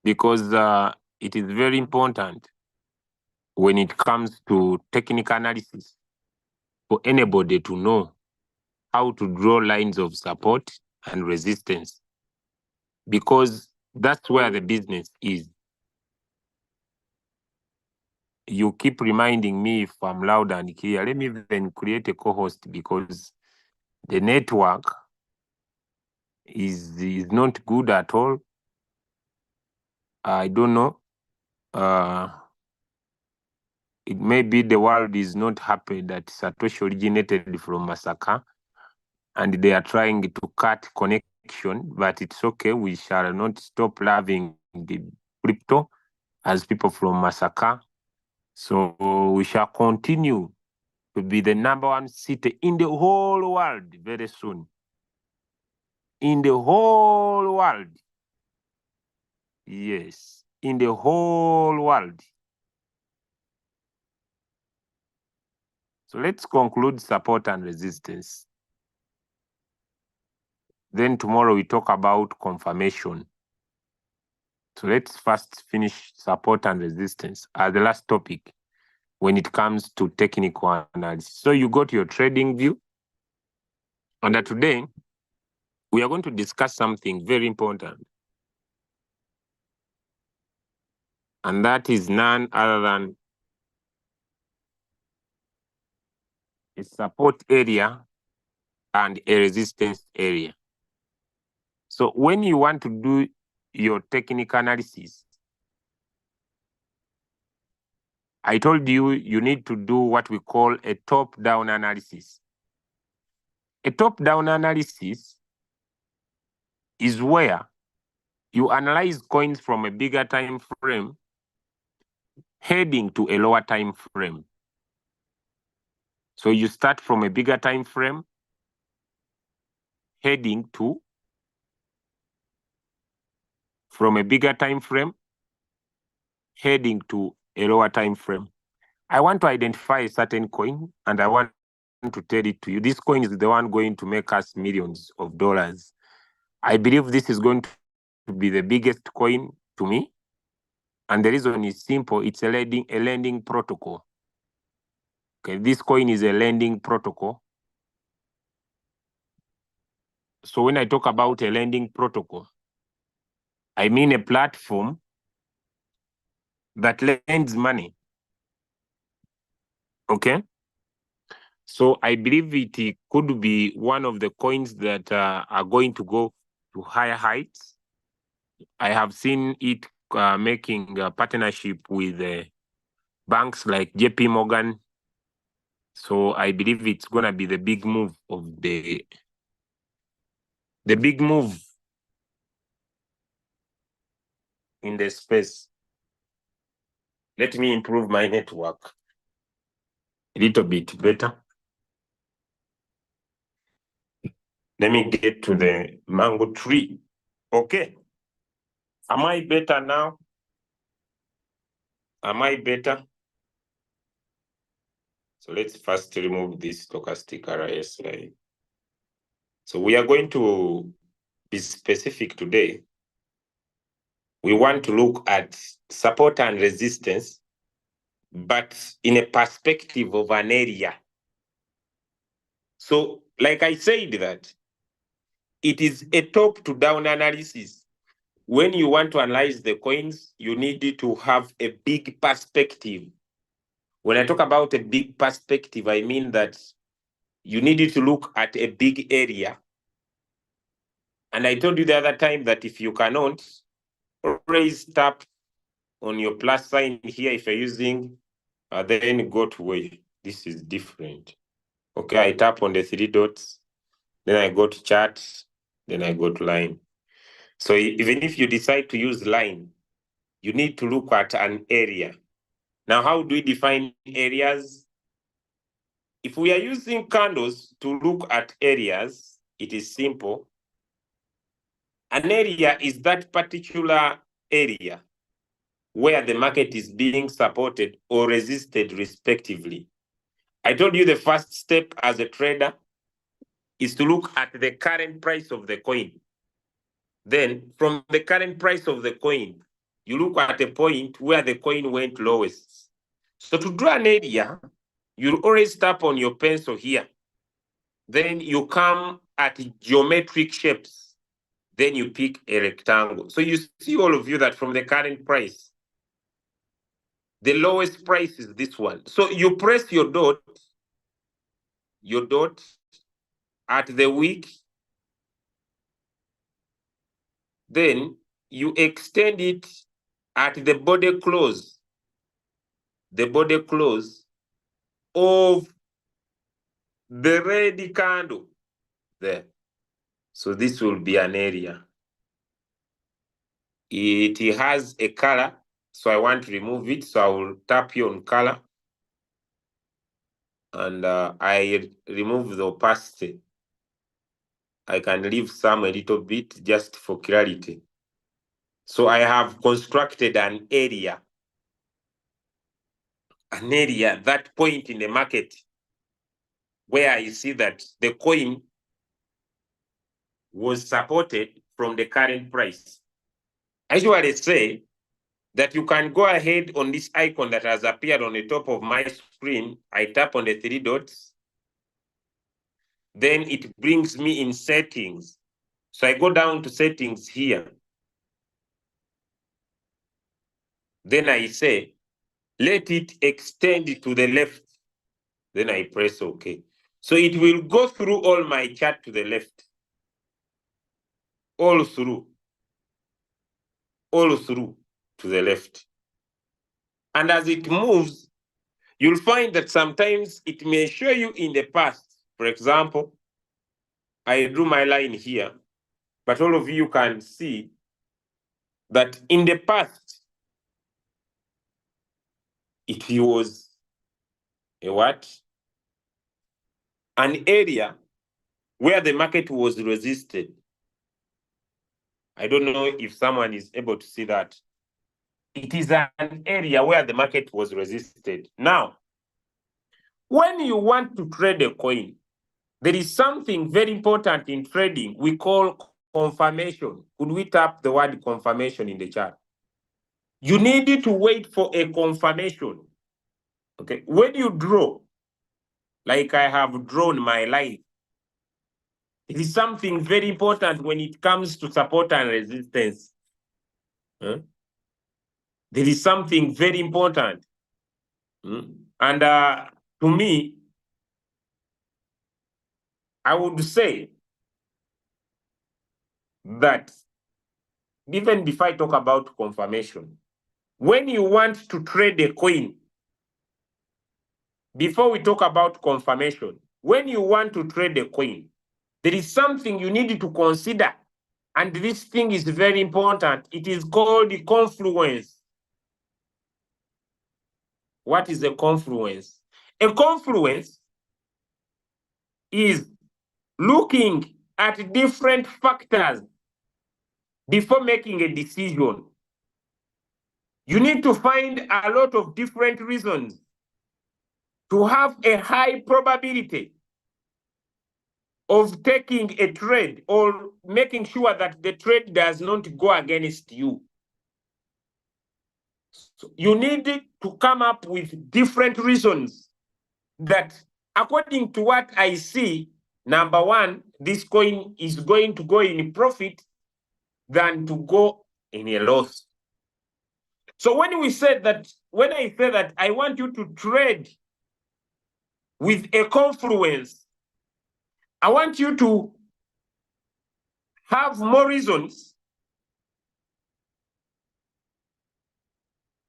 because it is very important when it comes to technical analysis for anybody to know how to draw lines of support and resistance, because that's where the business is. You keep reminding me if I'm loud and clear. Let me then create a co-host because the network is not good at all. I don't know. It may be the world is not happy that Satoshi originated from Masaka and they are trying to cut connection, but it's okay. We shall not stop loving the crypto as people from Masaka. So we shall continue to be the #1 city in the whole world very soon. In the whole world. Yes, in the whole world. So let's conclude support and resistance. Then tomorrow we talk about confirmation. So let's first finish support and resistance as the last topic when it comes to technical analysis. So you got your trading view. And today, we are going to discuss something very important. And that is none other than a support area and a resistance area. So when you want to do your technical analysis, I told you you need to do what we call a top-down analysis. A top-down analysis is where you analyze coins from a bigger time frame heading to a lower time frame. So you start from a bigger time frame heading to from a bigger time frame heading to a lower time frame. I want to identify a certain coin and I want to tell it to you. This coin is the one going to make us millions of dollars. I believe this is going to be the biggest coin to me. And the reason is simple. It's a lending protocol. Okay, this coin is a lending protocol. So when I talk about a lending protocol, I mean a platform that lends money. Okay? So I believe it could be one of the coins that are going to go to higher heights. I have seen it making a partnership with banks like JP Morgan. So I believe it's going to be the big move of the big move in the space. Let me improve my network a little bit better. Let me get to the mango tree. Okay. Am I better now? Am I better? So let's first remove this stochastic RSI. So we are going to be specific today. We want to look at support and resistance, but in a perspective of an area. So like I said that, it is a top-to-down analysis. When you want to analyze the coins, you need to have a big perspective. When I talk about a big perspective, I mean that you need to look at a big area. And I told you the other time that if you cannot, always tap on your plus sign here if you're using, then go to where this is different. Okay, I tap on the 3 dots, then I go to chart, then I go to line. So even if you decide to use line, you need to look at an area. Now, how do we define areas? If we are using candles to look at areas, it is simple. An area is that particular area where the market is being supported or resisted respectively. I told you the first step as a trader is to look at the current price of the coin. Then from the current price of the coin, you look at a point where the coin went lowest. So to draw an area, you'll always tap on your pencil here. Then you come at geometric shapes. Then you pick a rectangle. So you see, all of you, that from the current price, the lowest price is this one. So you press your dot at the wick. Then you extend it at the body close. The body close of the red candle there. So this will be an area. It has a color, so I want to remove it. So I will tap here on color, and I remove the opacity. I can leave some a little bit just for clarity. So I have constructed an area, that point in the market where I see that the coin was supported from the current price. I usually say that you can go ahead on this icon that has appeared on the top of my screen. I tap on the three dots. Then it brings me in settings. So I go down to settings here. Then I say, let it extend to the left. Then I press OK. So it will go through all my chart to the left. All through to the left. And as it moves, you'll find that sometimes it may show you in the past. For example, I drew my line here, but all of you can see that in the past, it was a what? An area where the market was resisted. I don't know if someone is able to see that. It is an area where the market was resisted. Now, when you want to trade a coin, there is something very important in trading we call confirmation. Could we tap the word confirmation in the chart? You need to wait for a confirmation. Okay, when you draw, like I have drawn my line, it is something very important when it comes to support and resistance. Huh? There is something very important. And to me, I would say that even before I talk about confirmation, when you want to trade a coin, before we talk about confirmation, when you want to trade a coin, there is something you need to consider. And this thing is very important. It is called the confluence. What is a confluence? A confluence is looking at different factors before making a decision. You need to find a lot of different reasons to have a high probability of taking a trade or making sure that the trade does not go against you. So you need to come up with different reasons that, according to what I see, number one, this coin is going to go in profit than to go in a loss. So when I say that I want you to trade with a confluence, I want you to have more reasons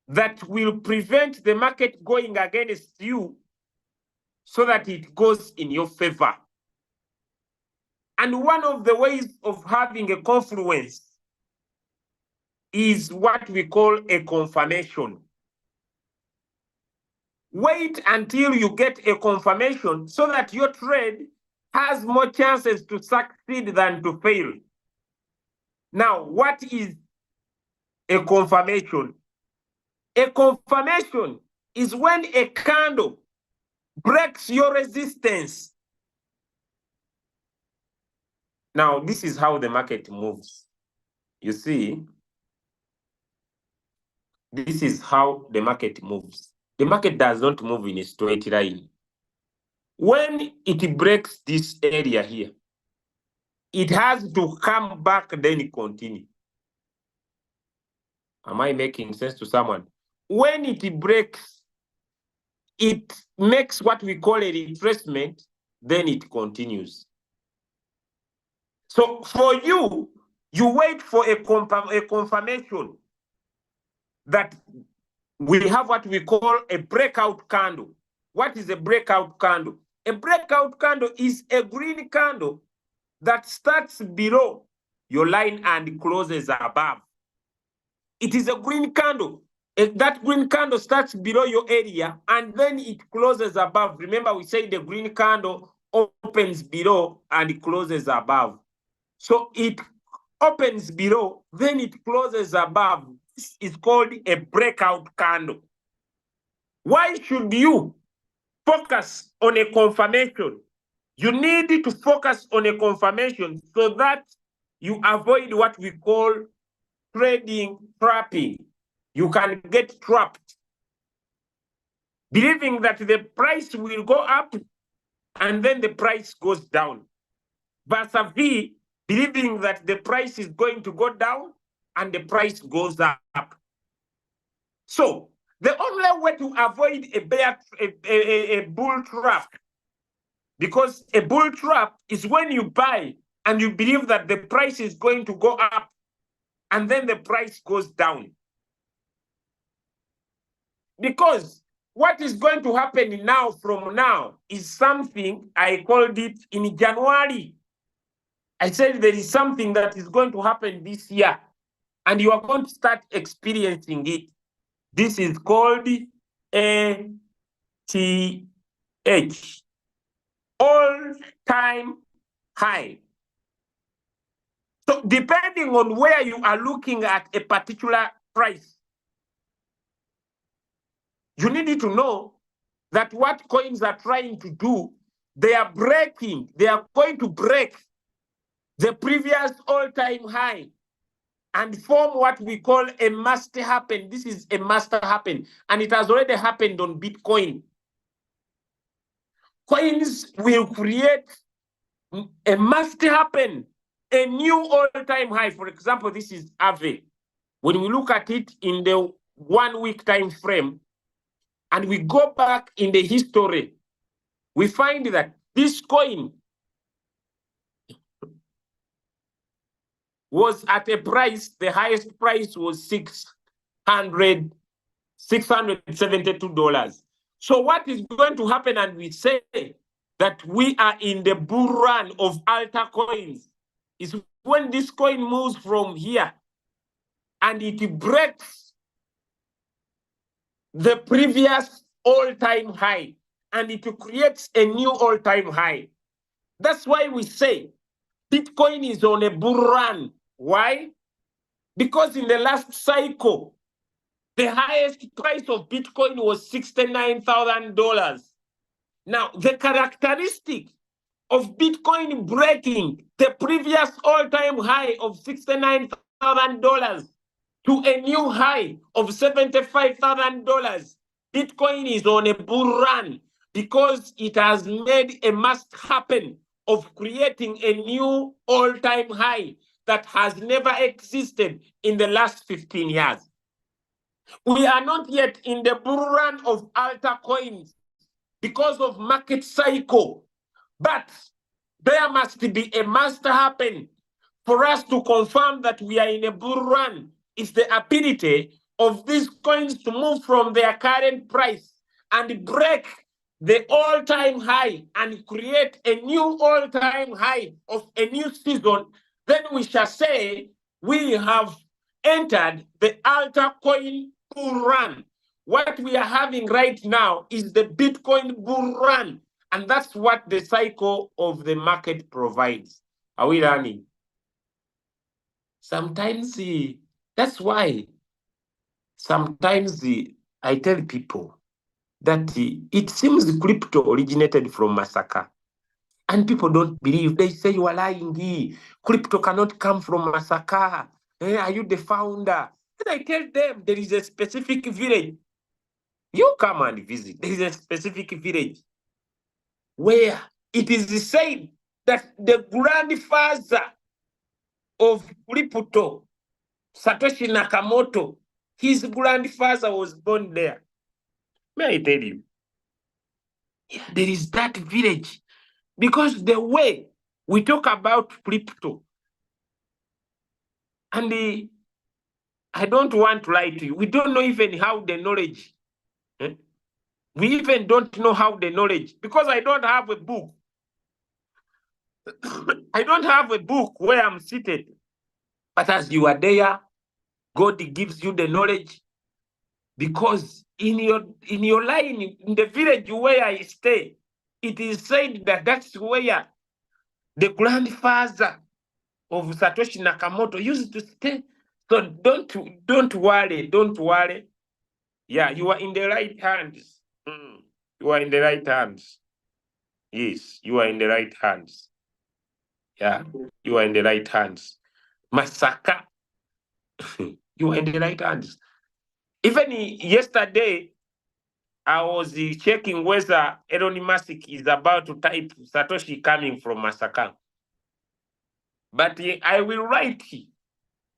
that will prevent the market going against you so that it goes in your favor. And one of the ways of having a confluence is what we call a confirmation. Wait until you get a confirmation so that your trade has more chances to succeed than to fail. Now, what is a confirmation? A confirmation is when a candle breaks your resistance. Now, this is how the market moves. You see, This is how the market moves. The market does not move in a straight line. When it breaks this area here, it has to come back, then continue. Am I making sense to someone? When it breaks, it makes what we call a retracement, then it continues. So for you, you wait for a confirmation that we have what we call a breakout candle. What is a breakout candle? A breakout candle is a green candle that starts below your line and closes above. It is a green candle. That green candle starts below your area and then it closes above. Remember, we say the green candle opens below and it closes above. So it opens below, then it closes above. This is called a breakout candle. Why should you focus on a confirmation? You need to focus on a confirmation so that you avoid what we call trading trapping. You can get trapped, believing that the price will go up and then the price goes down. Versus V, believing that the price is going to go down and the price goes up. So the only way to avoid a bull trap, because a bull trap is when you buy and you believe that the price is going to go up and then the price goes down. Because what is going to happen now from now is something I called it in January. I said there is something that is going to happen this year and you are going to start experiencing it. This is called ATH, all-time high. So depending on where you are looking at a particular price, you need to know that what coins are trying to do, they are going to break the previous all-time high and form what we call a must happen. This is a must happen, and it has already happened on Bitcoin. Coins will create a must happen, a new all-time high. For example, this is Aave. When we look at it in the 1 week time frame, and we go back in the history, we find that this coin was at a price, the highest price was $672. So what is going to happen, and we say that we are in the bull run of alta coins, is when this coin moves from here and it breaks the previous all-time high and it creates a new all-time high. That's why we say Bitcoin is on a bull run. Why? Because in the last cycle, the highest price of Bitcoin was $69,000. Now, the characteristic of Bitcoin breaking the previous all-time high of $69,000 to a new high of $75,000, Bitcoin is on a bull run because it has made a must happen of creating a new all-time high that has never existed in the last 15 years. We are not yet in the bull run of alta coins because of market cycle, but there must be a must happen for us to confirm that we are in a bull run. Is the ability of these coins to move from their current price and break the all-time high and create a new all-time high of a new season. Then we shall say we have entered the alta coin bull run. What we are having right now is the Bitcoin bull run, and that's what the cycle of the market provides. Are we learning? Sometimes that's why sometimes I tell people that it seems crypto originated from Massacre. And people don't believe. They say you are lying. Crypto cannot come from Massacre. Are you the founder? When I tell them there is a specific village, you come and visit. There is a specific village where it is said that the grandfather of Riputo, Satoshi Nakamoto, his grandfather was born there. May I tell you? Yeah, there is that village. Because the way we talk about crypto, and I don't want to lie to you, we don't know even how the knowledge, we even don't know how the knowledge, because I don't have a book. I don't have a book where I'm seated. But as you are there, God gives you the knowledge. Because in your line, in the village where I stay, it is said that that's where the grandfather of Satoshi Nakamoto used to stay. So don't worry. Yeah, you are in the right hands. You are in the right hands. Yes, you are in the right hands. Yeah, you are in the right hands. Masaka, you are in the right hands. Even yesterday, I was checking whether Elon Musk is about to type Satoshi coming from Masaka. But I will write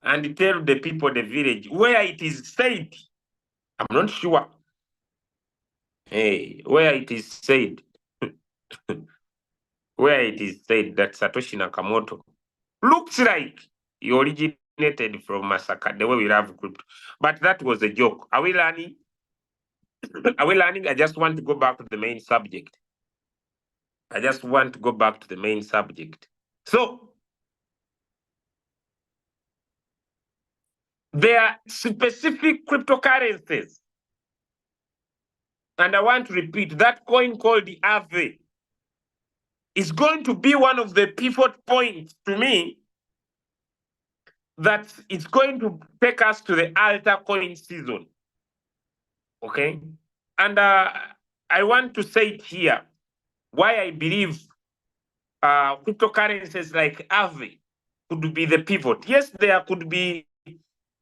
and tell the people, the village, where it is said. I'm not sure. Hey, where it is said. Where it is said that Satoshi Nakamoto looks like he originated from Masaka, the way we love crypto. But that was a joke. Are we learning? Are we learning? I just want to go back to the main subject. So, there are specific cryptocurrencies. And I want to repeat, that coin called the Aave is going to be one of the pivot points to me that it's going to take us to the altar coin season. Okay? And I want to say it here, why I believe cryptocurrencies like Aave could be the pivot. Yes, there could be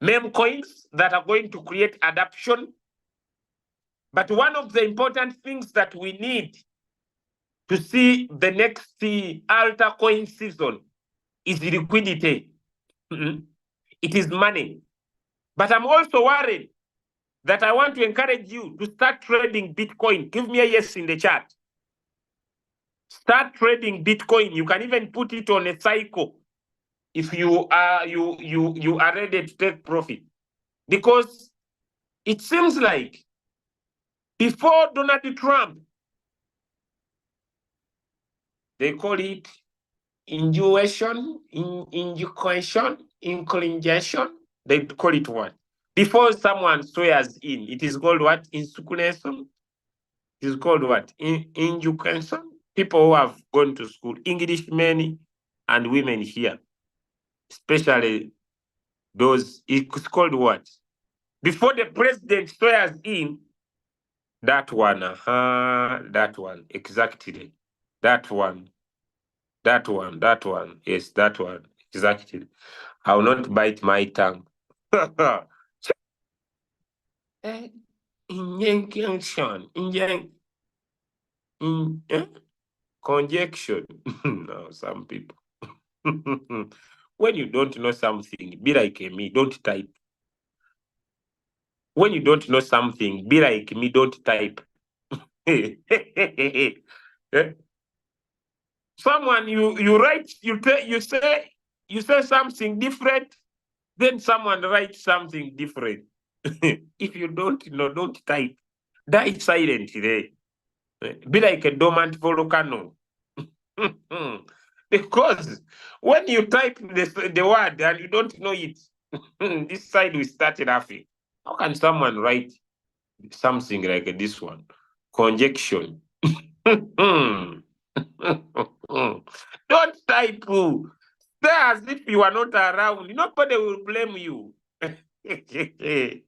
meme coins that are going to create adoption. But one of the important things that we need to see the next altar coin season is liquidity. It is money. But I'm also worried that I want to encourage you to start trading Bitcoin. Give me a yes in the chat. Start trading Bitcoin. You can even put it on a cycle if you are ready to take profit. Because it seems like before Donald Trump, they call it injection, inclination. They call it what? Before someone swears in, it is called what? Insuculation. It is called what? Injucation. People who have gone to school, English men and women here, especially those, it's called what? Before the president swears in, that one, that one, exactly. That one, yes, that one, exactly. I will not bite my tongue. Injection, conjunction. No, some people. When you don't know something, be like me, don't type. When you don't know something, be like me, don't type. Someone you write, you say something different, then someone writes something different. If you don't know, don't type. Die silently. Be like a dormant volcano. Because when you type the word and you don't know it, this side will start laughing. How can someone write something like this one? Conjunction. Don't type. Stay as if you are not around. Nobody will blame you. Be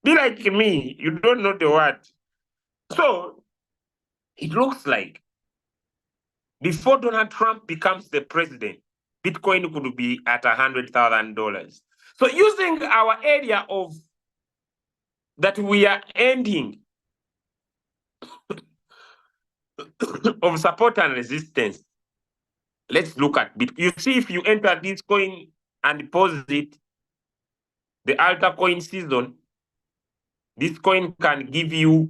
like me. You don't know the word. So it looks like before Donald Trump becomes the president, Bitcoin could be at $100,000. So using our area of that we are ending of support and resistance, let's look at Bitcoin. You see, if you enter this coin and deposit the altcoin season, this coin can give you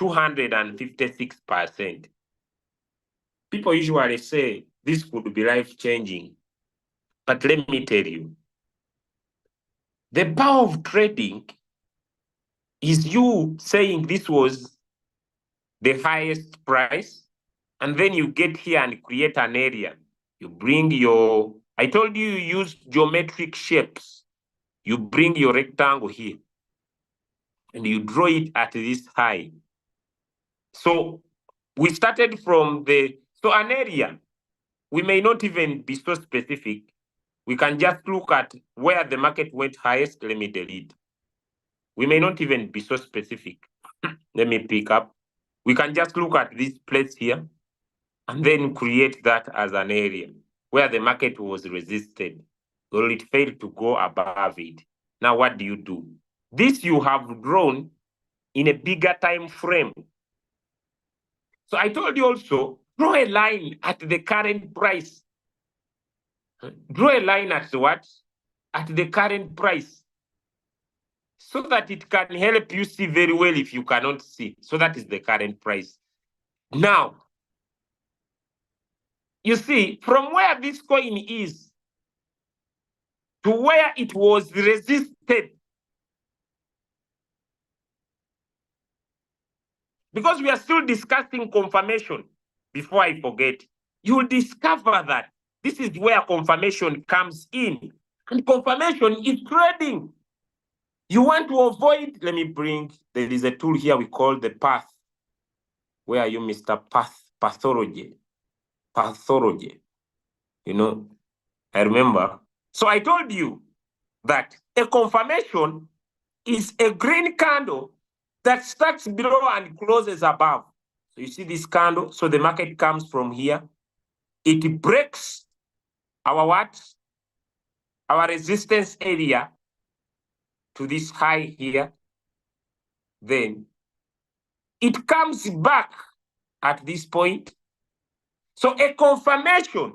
256%. People usually say this could be life-changing, but let me tell you, the power of trading is you saying this was the highest price, and then you get here and create an area. You bring your, I told you use geometric shapes. You bring your rectangle here, and you draw it at this high. So we started from so an area, we may not even be so specific. We can just look at where the market went highest. Let me delete. We may not even be so specific. Let me pick up. We can just look at this place here and then create that as an area where the market was resisted or it failed to go above it. Now, what do? This you have drawn in a bigger time frame. So I told you also, draw a line at the current price. Draw a line at what? At the current price. So that it can help you see very well if you cannot see. So that is the current price. Now, you see, from where this coin is to where it was resisted, because we are still discussing confirmation, before I forget, you'll discover that this is where confirmation comes in. And confirmation is trading. You want to avoid, let me bring, there is a tool here we call the path. Where are you, Mr. Pathology? Pathology. You know, I remember. So I told you that a confirmation is a green candle that starts below and closes above. So you see this candle, so the market comes from here. It breaks our what? Our resistance area to this high here. Then it comes back at this point. So a confirmation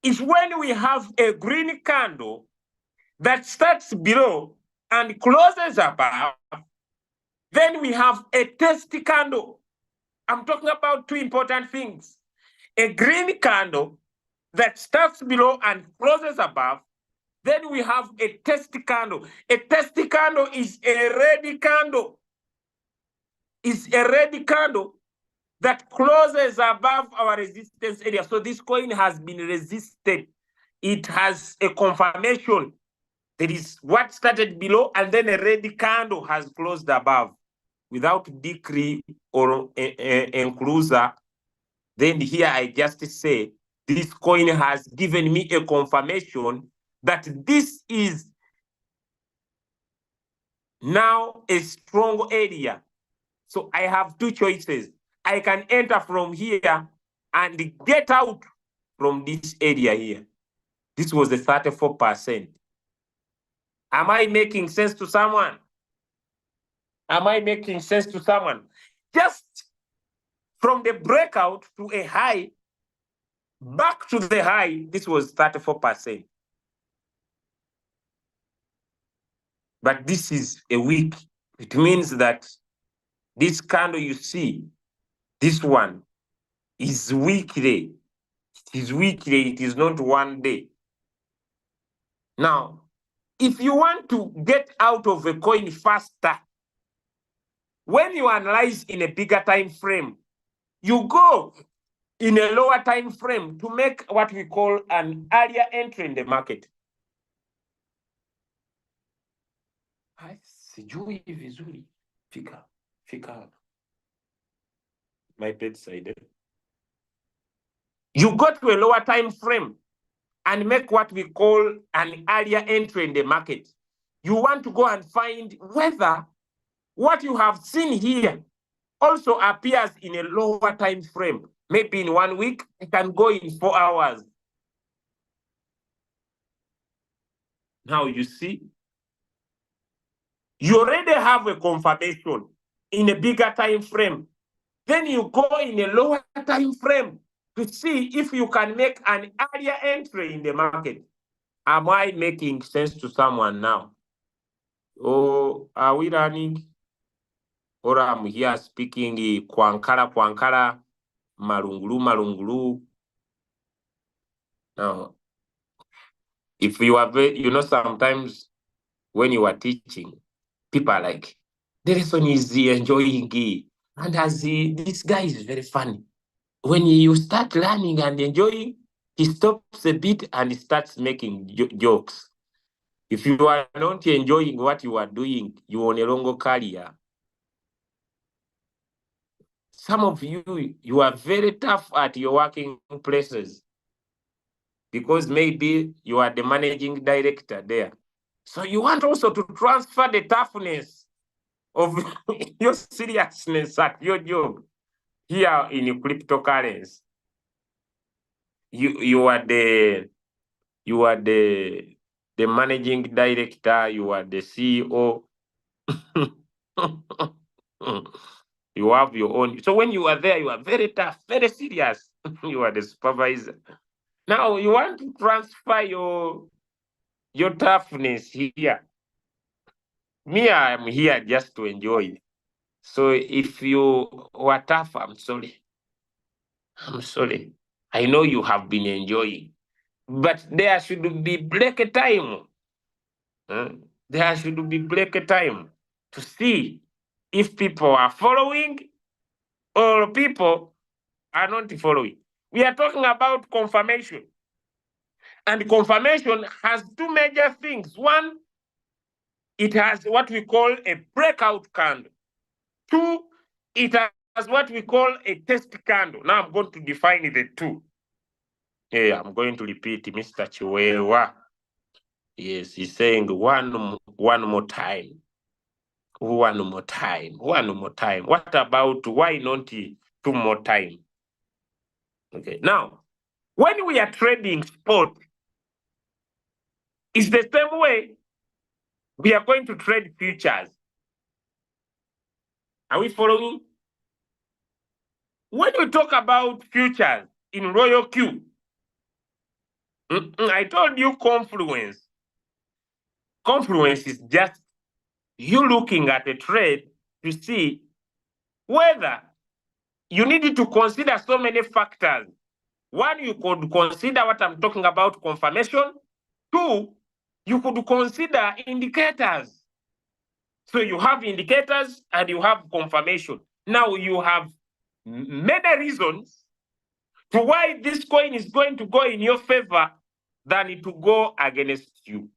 is when we have a green candle that starts below and closes above. Then we have a test candle. I'm talking about two important things. A green candle that starts below and closes above. Then we have a test candle. A test candle is a red candle. It's a red candle that closes above our resistance area. So this coin has been resisted. It has a confirmation. There is what started below, and then a red candle has closed above without decree or enclosure. Then here I just say, this coin has given me a confirmation that this is now a strong area. So I have two choices. I can enter from here and get out from this area here. This was the 34%. Am I making sense to someone? Am I making sense to someone? Just from the breakout to a high, back to the high, this was 34%. But this is a week. It means that this candle you see, this one is weekly. It is weekly, it is not one day. Now, if you want to get out of a coin faster, when you analyze in a bigger time frame, you go in a lower time frame to make what we call an earlier entry in the market. Sijui vizuri. Fika. My bedside. You go to a lower time frame and make what we call an earlier entry in the market. You want to go and find whether what you have seen here also appears in a lower time frame. Maybe in 1 week, it can go in 4 hours. Now you see, you already have a confirmation in a bigger time frame. Then you go in a lower time frame to see if you can make an earlier entry in the market. Am I making sense to someone now? Or are we running? Or I'm here speaking Kwankara, Malungulu. Now, if you are very, sometimes when you are teaching, people are like, the lesson is enjoying it. And as this guy is very funny. When you start learning and enjoying, he stops a bit and he starts making jokes. If you are not enjoying what you are doing, you are on a longer career. Some of you are very tough at your working places because maybe you are the managing director there. So you want also to transfer the toughness of your seriousness at your job here in cryptocurrency. You are the managing director, you are the CEO. You have your own. So when you are there, you are very tough, very serious. You are the supervisor. Now you want to transfer your toughness here. Me, I am here just to enjoy. So if you were tough, I'm sorry. I'm sorry. I know you have been enjoying. But there should be break time. There should be break time to see if people are following or people are not following. We are talking about confirmation. And confirmation has two major things. One, it has what we call a breakout candle. Two, it has what we call a test candle. Now I'm going to define the two. Yeah, I'm going to repeat Mr. Chiwewa. Yes, he's saying one more time. One more time. What about why not 2 more time? Okay, now, when we are trading spot, it's the same way we are going to trade futures. Are we following? When we talk about futures in Royal Q, I told you confluence. Confluence is just you looking at a trade to see whether you need to consider so many factors. One, you could consider what I'm talking about, confirmation. Two, you could consider indicators. So you have indicators and you have confirmation. Now you have many reasons to why this coin is going to go in your favor than to go against you.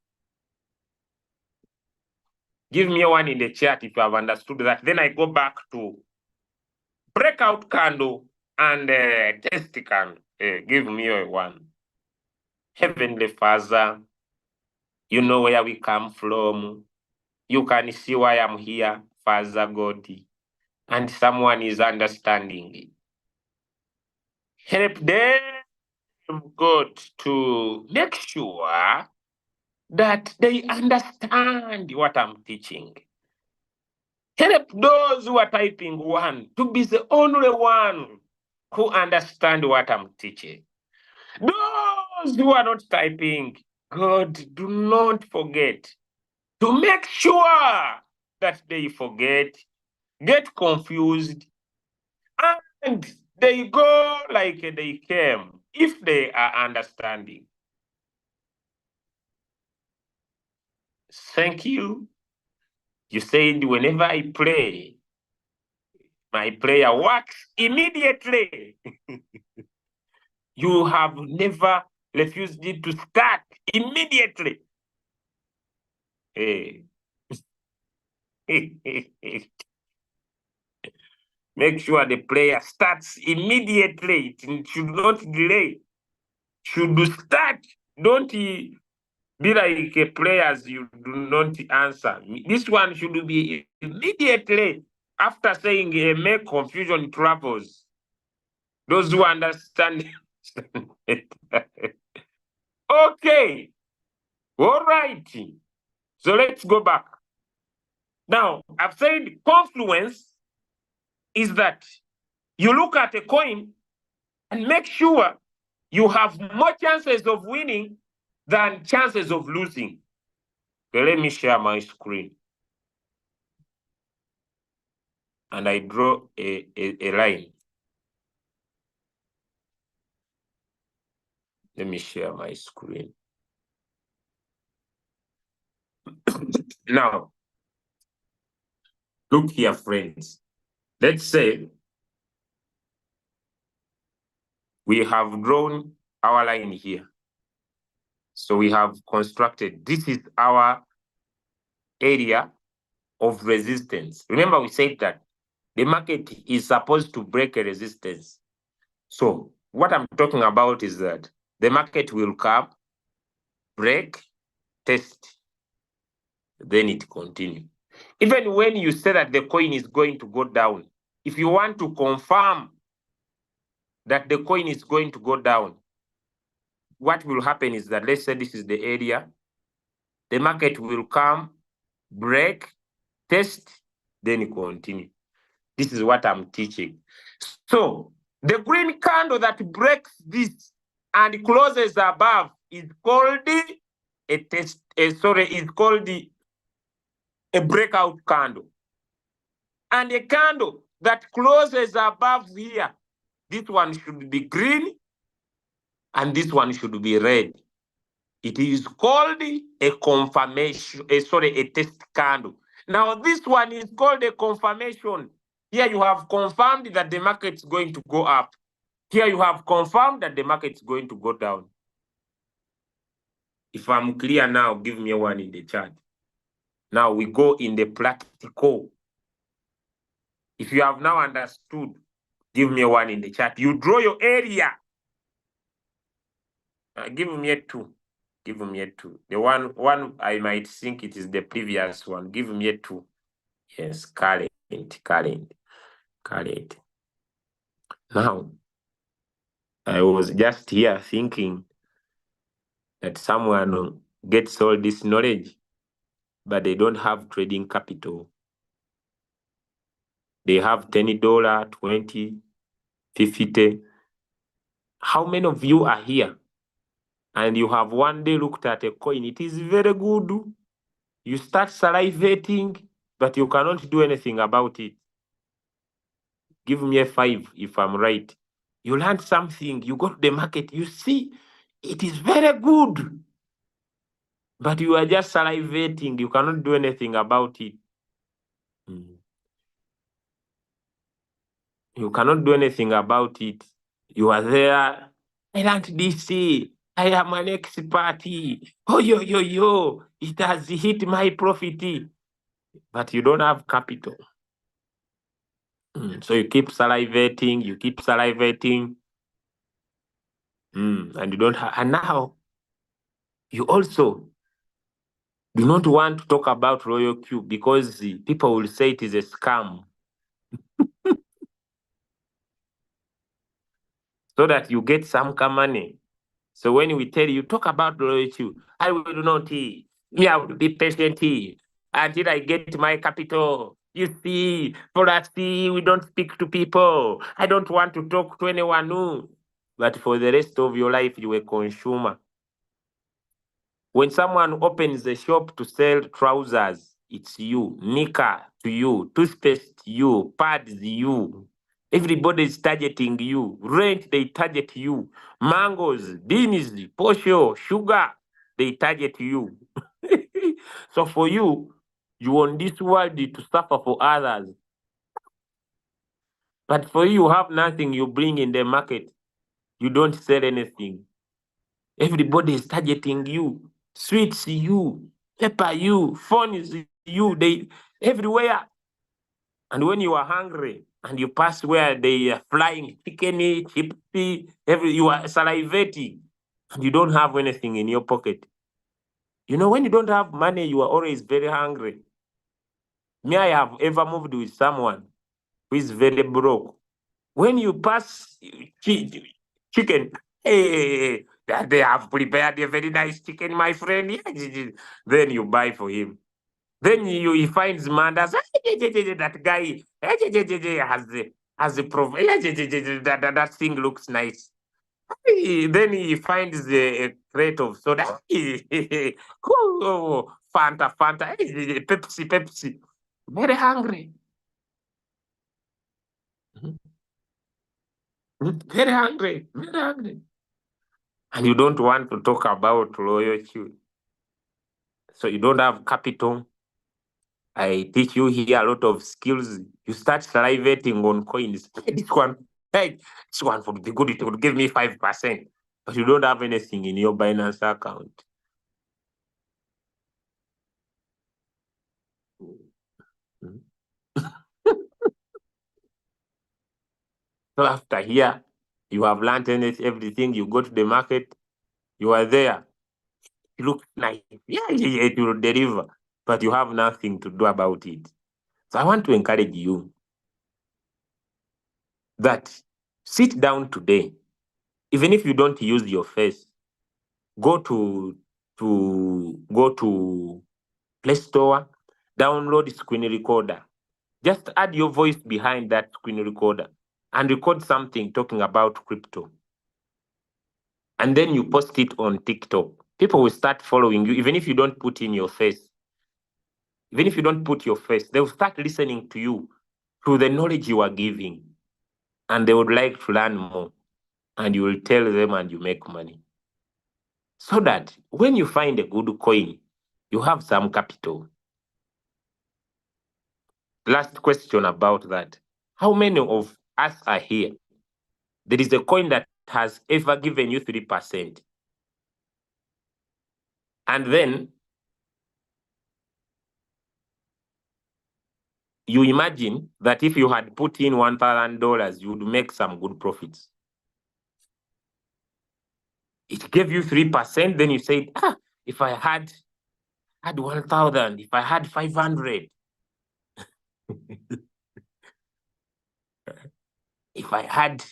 Give me one in the chat if you have understood that. Then I go back to breakout candle and test candle. Give me a one. Heavenly Father, you know where we come from. You can see why I'm here, Father God. And someone is understanding it. Help them, God, to make sure that they understand what I'm teaching. Help those who are typing one to be the only one who understand what I'm teaching. Those who are not typing, God, do not forget to make sure that they forget, get confused, and they go like they came if they are understanding. Thank you. You said whenever I pray, my prayer works immediately. You have never refused it to start immediately. Hey. Make sure the prayer starts immediately. It should not delay. Should start. Don't be like prayers you do not answer. This one should be immediately after saying make confusion travels. Those who understand. Okay. All right. So let's go back. Now, I've said confluence is that you look at a coin and make sure you have more chances of winning than chances of losing. Okay, let me share my screen. And I draw a line. Let me share my screen. Now, look here, friends. Let's say we have drawn our line here. So we have constructed, this is our area of resistance. Remember, we said that the market is supposed to break a resistance. So what I'm talking about is that the market will come, break, test, then it continue. Even when you say that the coin is going to go down, if you want to confirm that the coin is going to go down, what will happen is that, let's say this is the area, the market will come, break, test, then continue. This is what I'm teaching. So the green candle that breaks this and closes above is called a test. Is called a breakout candle. And a candle that closes above here, this one should be green and this one should be red. It is called a confirmation, a test candle. Now this one is called a confirmation. Here you have confirmed that the market is going to go up. Here you have confirmed that the market is going to go down. If I'm clear now, give me a one in the chat. Now we go in the practical. If you have now understood, give me a one in the chat. You draw your area. Give me a two. Give me a two. The one I might think it is the previous one. Give me a two. Yes, current. Now, I was just here thinking that someone gets all this knowledge, but they don't have trading capital. They have $10, $20, $50. How many of you are here and you have one day looked at a coin? It is very good. You start salivating, but you cannot do anything about it. Give me a 5 if I'm right. You learned something, you go to the market, you see, it is very good. But you are just salivating, you cannot do anything about it. You cannot do anything about it. You are there. I learned this. I am an expert. Oh, yo. It has hit my profit. But you don't have capital. So you keep salivating, and you don't have. And now, you also do not want to talk about Royal Q because people will say it is a scam. So that you get some money. So when we tell you, talk about Royal Q, I will not. Me, I will be patient until I get my capital. You see, for us, we don't speak to people. I don't want to talk to anyone new. But for the rest of your life, you a consumer. When someone opens a shop to sell trousers, it's you. Nika to you. Toothpaste you. Pads you. Everybody is targeting you. Rent, they target you. Mangoes, beans, posho, sugar, they target you. So for you, you want this world to suffer for others. But for you have nothing you bring in the market. You don't sell anything. Everybody is targeting you. Sweets you, pepper you, phone is you, they everywhere. And when you are hungry and you pass where they are flying chicken, chippy, you are salivating and you don't have anything in your pocket. You know, when you don't have money, you are always very hungry. Me, I have ever moved with someone who is very broke. When you pass chicken, hey, that they have prepared a very nice chicken, my friend. Then you buy for him. Then he finds mandas. That guy has the that thing looks nice. Then he finds a crate of soda. Oh, Fanta, Pepsi, Pepsi. Very hungry. Very hungry. Very hungry. And you don't want to talk about loyalty. So you don't have capital. I teach you here a lot of skills. You start salivating on coins. Hey, this one would be good. It would give me 5%. But you don't have anything in your Binance account. So after here, you have learned everything. You go to the market. You are there. It looks nice. Yeah, it will deliver. But you have nothing to do about it. So I want to encourage you that sit down today. Even if you don't use your face, go to Play Store, download screen recorder. Just add your voice behind that screen recorder and record something talking about crypto. And then you post it on TikTok. People will start following you, even if you don't put in your face. Even if you don't put your face, they will start listening to you through the knowledge you are giving. And they would like to learn more. And you will tell them and you make money. So that when you find a good coin, you have some capital. Last question about that. How many of us are here? There is a coin that has ever given you 3%. And then you imagine that if you had put in $1,000, you would make some good profits. It gave you 3%, then you said, if I had 1,000, if I had 500, if I had,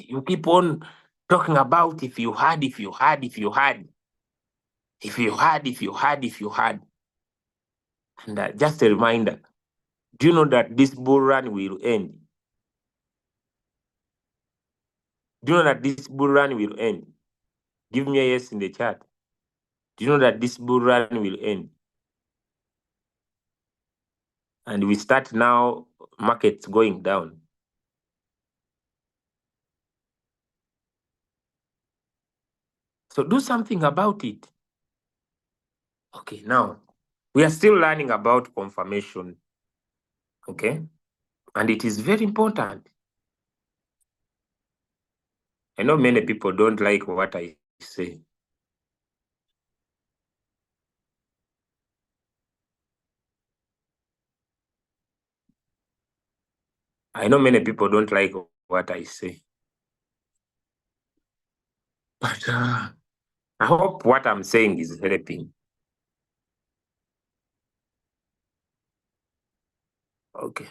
you keep on talking about if you had. And just a reminder, do you know that this bull run will end? Do you know that this bull run will end? Give me a yes in the chat. Do you know that this bull run will end? And we start now, markets going down. So do something about it. Okay, now we are still learning about confirmation. Okay, and it is very important. I know many people don't like what I say. I know many people don't like what I say. But I hope what I'm saying is helping. Okay.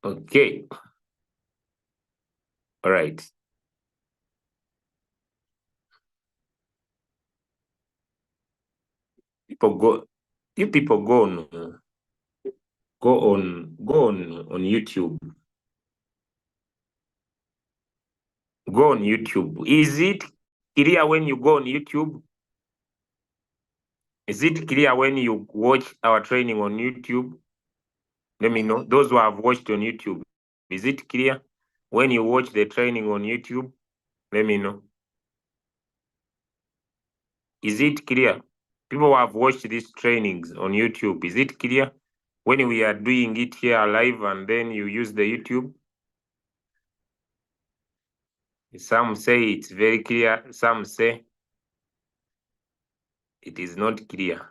Okay. All right. You people go on YouTube. Go on YouTube. Is it clear when you go on YouTube? Is it clear when you watch our training on YouTube? Let me know. Those who have watched on YouTube, is it clear when you watch the training on YouTube? Let me know. Is it clear? People who have watched these trainings on YouTube, is it clear when we are doing it here live and then you use the YouTube? Some say it's very clear. Some say it is not clear.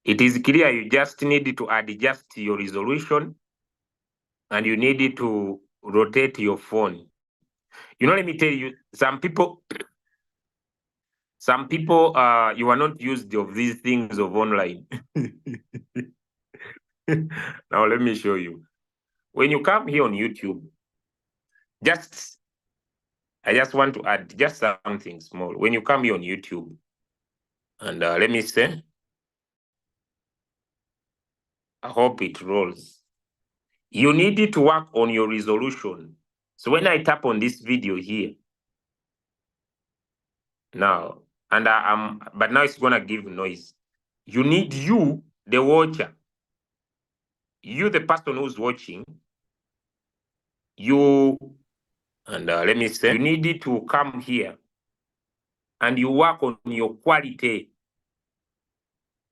It is clear you just need to adjust your resolution and you need to rotate your phone. You know, let me tell you, some people Some people, you are not used of these things of online. Now, let me show you. When you come here on YouTube, I just want to add just something small. When you come here on YouTube, and let me say, I hope it rolls. You need to work on your resolution. So when I tap on this video here, now, and but now it's gonna give noise. You need the watcher, you, the person who's watching, and let me say, you need to come here and you work on your quality.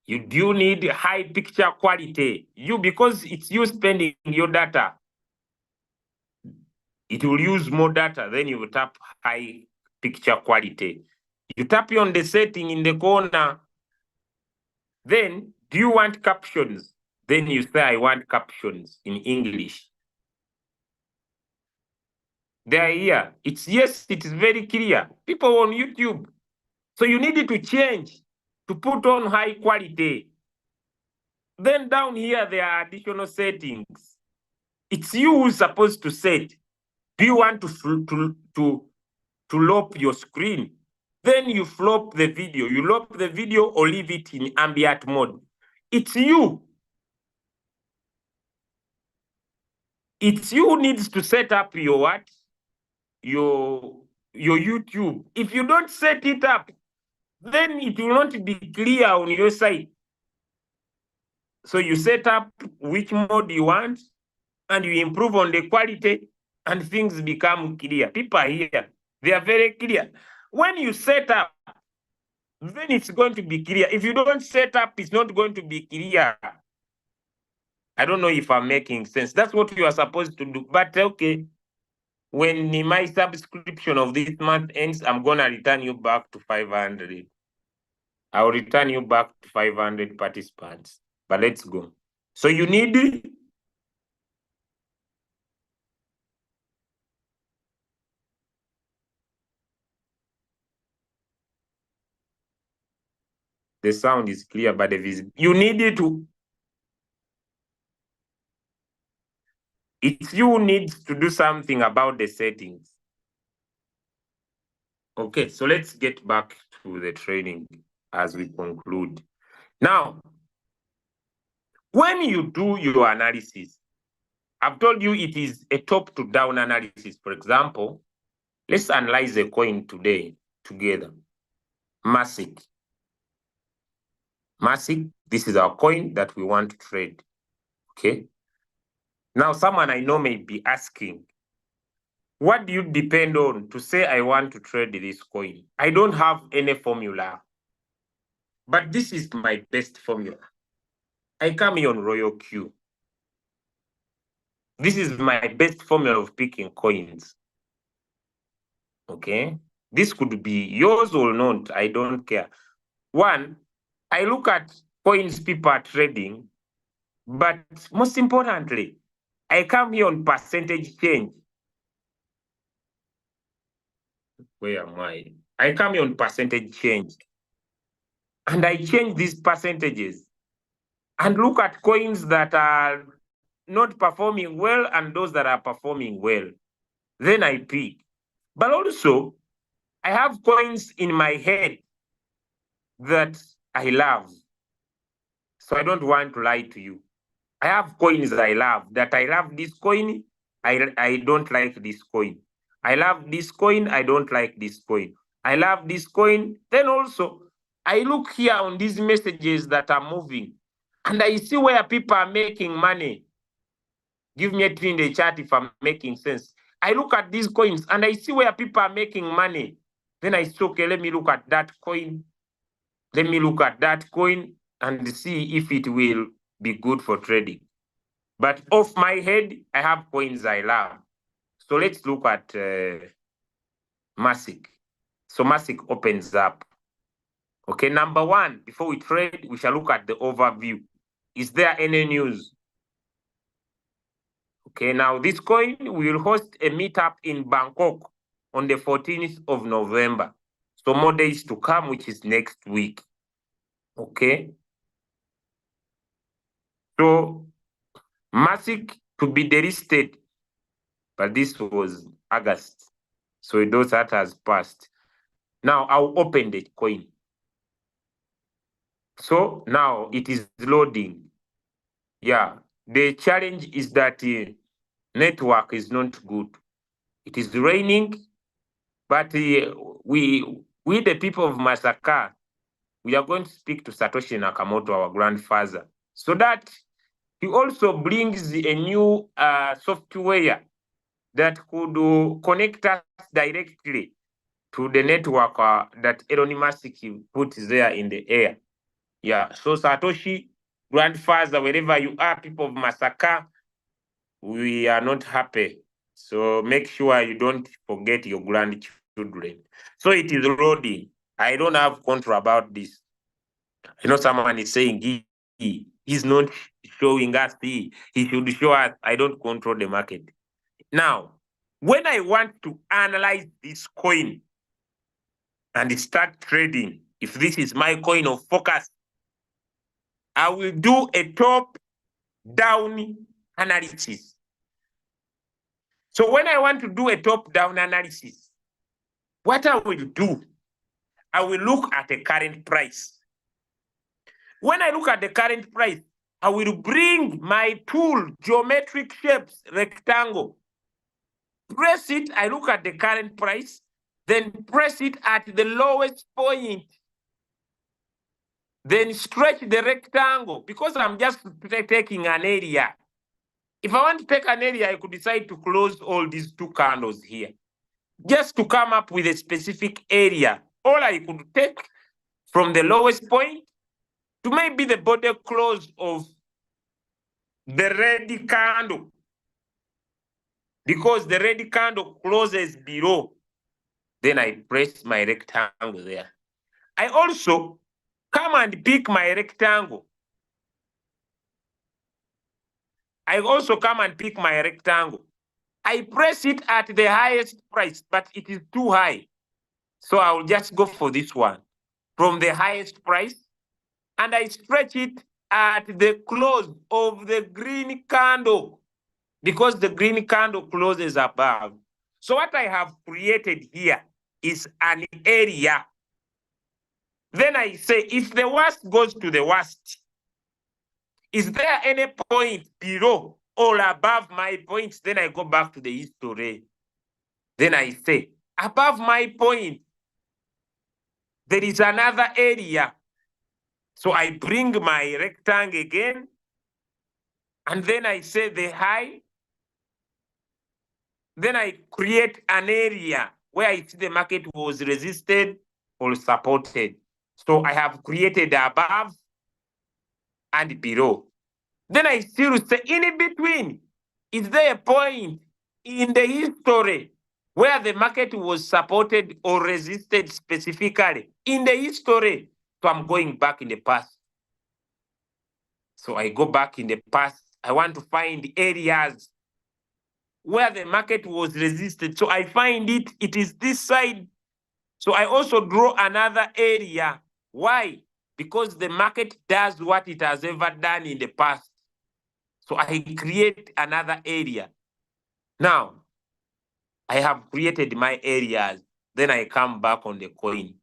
You do need high picture quality. Because it's you spending your data. It will use more data, then you will tap high picture quality. You tap on the setting in the corner. Then, do you want captions? Then you say, I want captions in English. They are here. It is very clear. People on YouTube. So you need to change to put on high quality. Then down here, there are additional settings. It's you who's supposed to set. Do you want to lop your screen? Then you flop the video. You lop the video or leave it in ambient mode. It's you. It's you who needs to set up your what? Your YouTube. If you don't set it up, then it will not be clear on your side. So you set up which mode you want, and you improve on the quality, and things become clear. People are here. They are very clear. When you set up, then it's going to be clear. If you don't set up, it's not going to be clear. I don't know if I'm making sense. That's what you are supposed to do. But okay, when my subscription of this month ends, I'm going to return you back to 500. I'll return you back to 500 participants. But let's go. So you need the sound is clear, but the visibility. You need to. It's you needs to do something about the settings. Okay, so let's get back to the training as we conclude. Now, when you do your analysis, I've told you it is a top to down analysis. For example, let's analyze a coin today together. Masic. Masic, this is our coin that we want to trade. Okay. Now, someone I know may be asking, what do you depend on to say I want to trade this coin? I don't have any formula, but this is my best formula. I come here on Royal Q. This is my best formula of picking coins. Okay. This could be yours or not. I don't care. One, I look at coins people are trading, but most importantly, I come here on percentage change. Where am I? I come here on percentage change. And I change these percentages and look at coins that are not performing well and those that are performing well. Then I pick. But also, I have coins in my head that I love. So I don't want to lie to you. I have coins I love, that I love this coin, I don't like this coin. I love this coin, I don't like this coin. I love this coin. Then also, I look here on these messages that are moving, and I see where people are making money. Give me a tree in the chat if I'm making sense. I look at these coins, and I see where people are making money. Then I say, okay, let me look at that coin. Let me look at that coin and see if it will be good for trading. But off my head, I have coins I love. So let's look at Masic. So Masic opens up. Okay, number one, before we trade, we shall look at the overview. Is there any news? Okay, now this coin will host a meetup in Bangkok on the 14th of November. So more days to come, which is next week. Okay. So Matic to be delisted, but this was August. So those that has passed. Now I'll open the coin. So now it is loading. Yeah, the challenge is that network is not good. It is raining, but we the people of Masaka, we are going to speak to Satoshi Nakamoto, our grandfather, so that he also brings a new software that could connect us directly to the network that Elon Musk put there in the air. Yeah, so Satoshi, grandfather, wherever you are, people of Masaka, we are not happy. So make sure you don't forget your grandchildren. So it is loading. I don't have control about this. I know someone is saying he's not showing us he should show us. I don't control the market. Now, when I want to analyze this coin and start trading, if this is my coin of focus, I will do a top-down analysis. So when I want to do a top-down analysis, what I will do, I will look at the current price. When I look at the current price, I will bring my tool, geometric shapes, rectangle. Press it, I look at the current price, then press it at the lowest point. Then stretch the rectangle, because I'm just taking an area. If I want to take an area, I could decide to close all these two candles here, just to come up with a specific area. Or I could take from the lowest point to maybe the border close of the red candle, because the red candle closes below. Then I press my rectangle there. I also come and pick my rectangle. I also come and pick my rectangle. I press it at the highest price, but it is too high. So I will just go for this one from the highest price, and I stretch it at the close of the green candle, because the green candle closes above. So what I have created here is an area. Then I say, if the worst goes to the worst, is there any point below or above my points? Then I go back to the history. Then I say, above my point, there is another area. So I bring my rectangle again, and then I say the high. Then I create an area where I see the market was resisted or supported. So I have created above and below. Then I still say in between, is there a point in the history where the market was supported or resisted specifically in the history? So I'm going back in the past. So I go back in the past. I want to find areas where the market was resisted. So I find it is this side. So I also draw another area. Why? Because the market does what it has ever done in the past. So I create another area. Now, I have created my areas. Then I come back on the coin.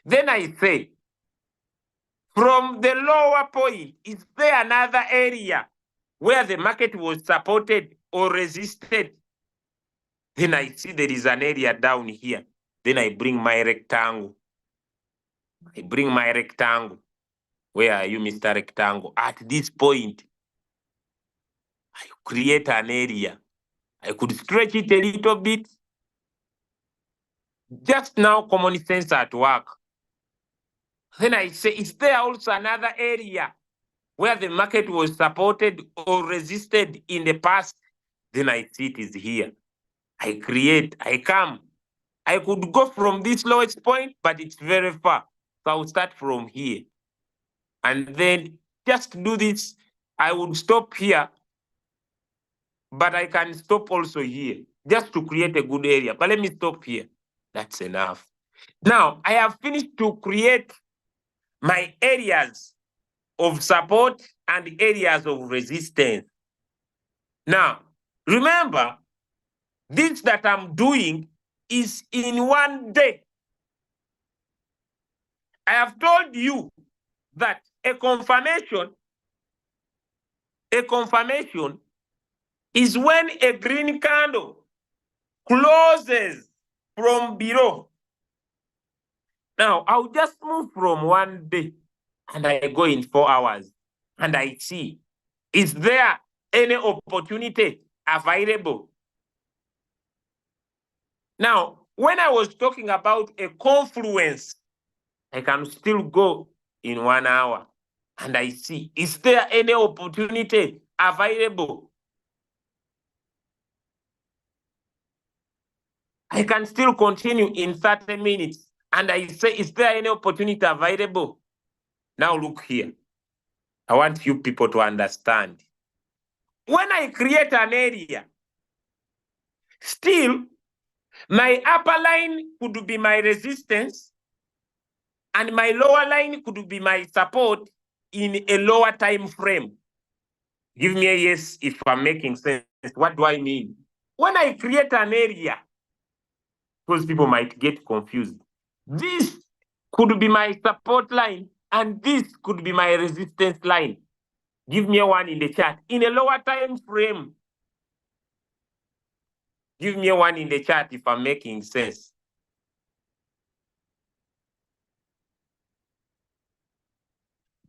Then I say, from the lower point, is there another area where the market was supported or resisted? Then I see there is an area down here. Then I bring my rectangle. I bring my rectangle. Where are you, Mr. Rectangle? At this point, I create an area. I could stretch it a little bit. Just now, common sense at work. Then I say, is there also another area where the market was supported or resisted in the past? Then I see it is here. I create, I come. I could go from this lowest point, but it's very far. So I will start from here. And then just do this. I would stop here, but I can stop also here, just to create a good area. But let me stop here. That's enough. Now, I have finished to create my areas of support and areas of resistance. Now, remember, this that I'm doing is in one day. I have told you that a confirmation is when a green candle closes from below. Now, I'll just move from one day and I go in 4 hours and I see, is there any opportunity available? Now, when I was talking about a confluence, I can still go in 1 hour and I see, is there any opportunity available? I can still continue in 30 minutes and I say, is there any opportunity available? Now look here. I want you people to understand. When I create an area, still, my upper line could be my resistance and my lower line could be my support in a lower time frame. Give me a yes if I'm making sense. What do I mean? When I create an area, because people might get confused, this could be my support line and this could be my resistance line. Give me a one in the chat. In a lower time frame, give me a one in the chat if I'm making sense.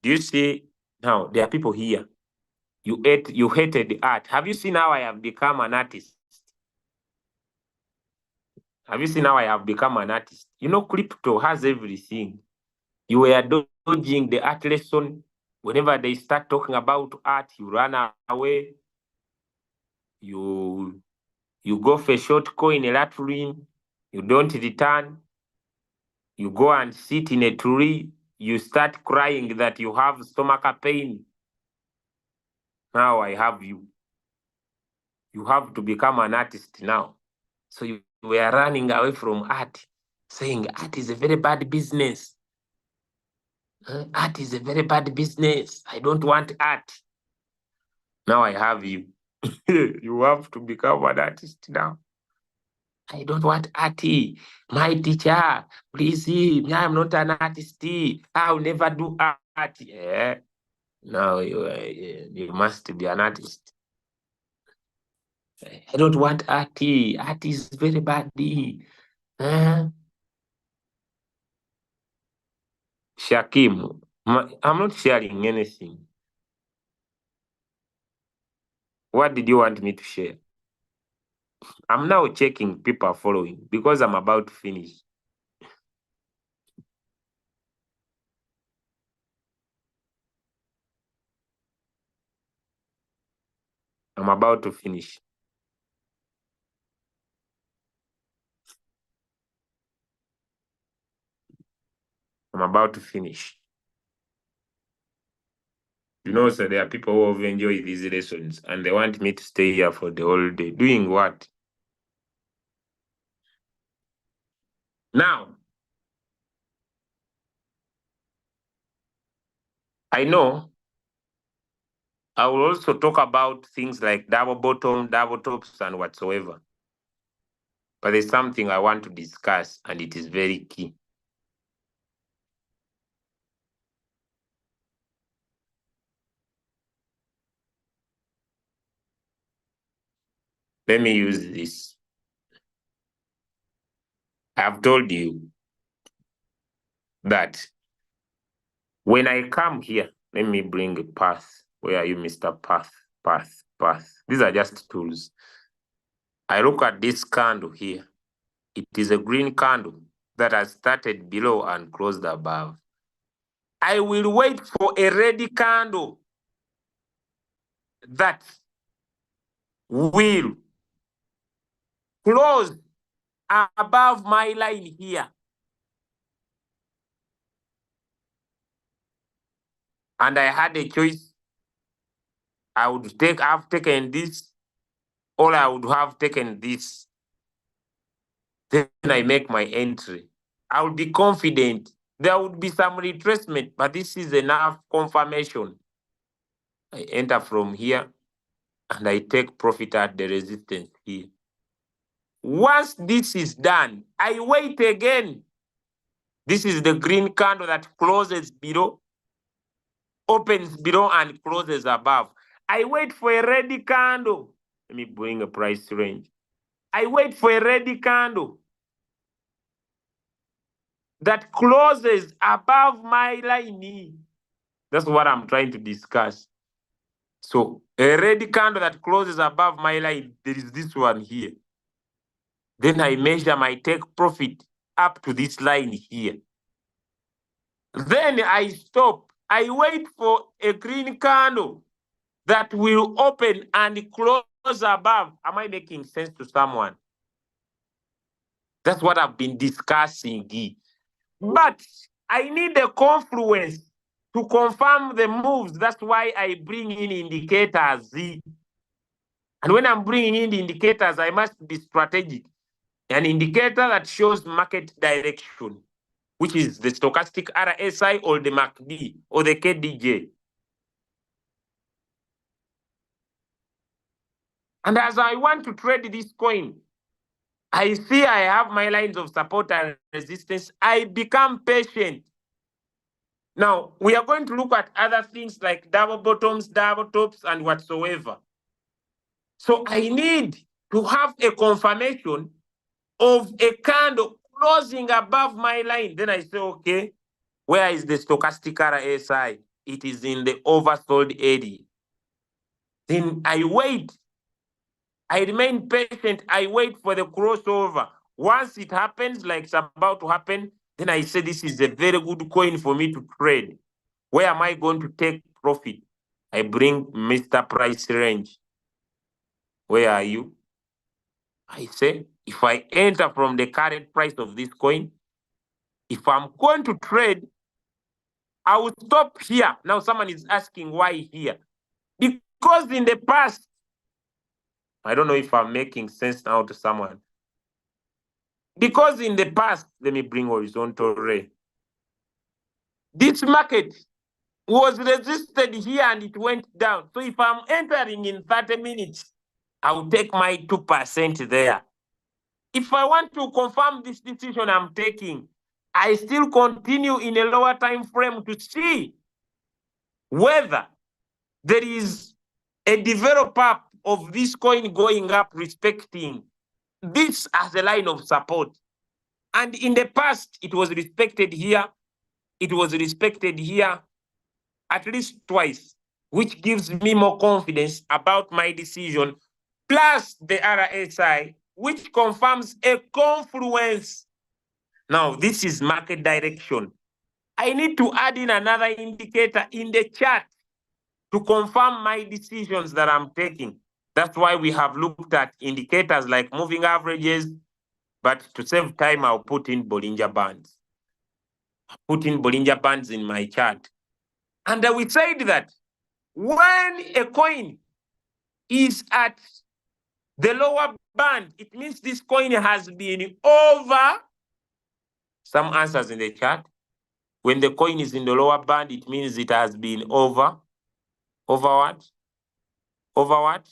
Do you see? Now, there are people here. You hated art. Have you seen how I have become an artist? Have you seen how I have become an artist? You know, crypto has everything. You were dodging the art lesson. Whenever they start talking about art, you run away. You go for a short coin, a latrine. You don't return. You go and sit in a tree. You start crying that you have stomach pain. Now I have you. You have to become an artist now. So you were running away from art, saying art is a very bad business. Art is a very bad business. I don't want art. Now I have you. You have to become an artist now. I don't want art. My teacher, please, me, I'm not an artist. I'll never do art. Yeah. Now you must be an artist. I don't want art. Art is very bad. Shakim, I'm not sharing anything. What did you want me to share? I'm now checking people following because I'm about to finish. I'm about to finish. I'm about to finish. You know, so there are people who have enjoyed these lessons and they want me to stay here for the whole day. Doing what? Now, I know I will also talk about things like double bottom, double tops, and whatsoever. But there's something I want to discuss, and it is very key. Let me use this. I've told you that when I come here, let me bring a path. Where are you, Mr. Path? Path. These are just tools. I look at this candle here. It is a green candle that has started below and closed above. I will wait for a red candle that will close above my line here. And I had a choice. I would have taken this, or I would have taken this. Then I make my entry. I will be confident. There would be some retracement, but this is enough confirmation. I enter from here and I take profit at the resistance here. Once this is done, I wait again. This is the green candle that closes below, opens below and closes above. I wait for a red candle. Let me bring a price range. I wait for a red candle that closes above my line. That's what I'm trying to discuss. So a red candle that closes above my line, there is this one here. Then I measure my take profit up to this line here. Then I stop. I wait for a green candle that will open and close above. Am I making sense to someone? That's what I've been discussing. But I need a confluence to confirm the moves. That's why I bring in indicators. And when I'm bringing in the indicators, I must be strategic. An indicator that shows market direction, which is the stochastic RSI or the MACD or the KDJ. And as I want to trade this coin, I see I have my lines of support and resistance. I become patient. Now, we are going to look at other things like double bottoms, double tops, and whatsoever. So I need to have a confirmation of a candle closing above my line. Then I say, okay, where is the stochastic RSI? It is in the oversold area. Then I wait. I remain patient. I wait for the crossover. Once it happens, like it's about to happen, then I say this is a very good coin for me to trade. Where am I going to take profit? I bring Mr. Price Range. Where are you? I say, if I enter from the current price of this coin, if I'm going to trade, I will stop here. Now someone is asking why here. Because in the past, I don't know if I'm making sense now to someone. Because in the past, let me bring horizontal ray. This market was resisted here and it went down. So if I'm entering in 30 minutes, I'll take my 2% there. If I want to confirm this decision I'm taking, I still continue in a lower time frame to see whether there is a developer of this coin going up respecting this as a line of support. And in the past, it was respected here. It was respected here at least twice, which gives me more confidence about my decision, plus the RSI, which confirms a confluence. Now, this is market direction. I need to add in another indicator in the chart to confirm my decisions that I'm taking. That's why we have looked at indicators like moving averages, but to save time, I'll put in Bollinger Bands. Put in Bollinger Bands in my chart. And we said that when a coin is at the lower band, it means this coin has been over. Some answers in the chart. When the coin is in the lower band, it means it has been over. Over what? Over what?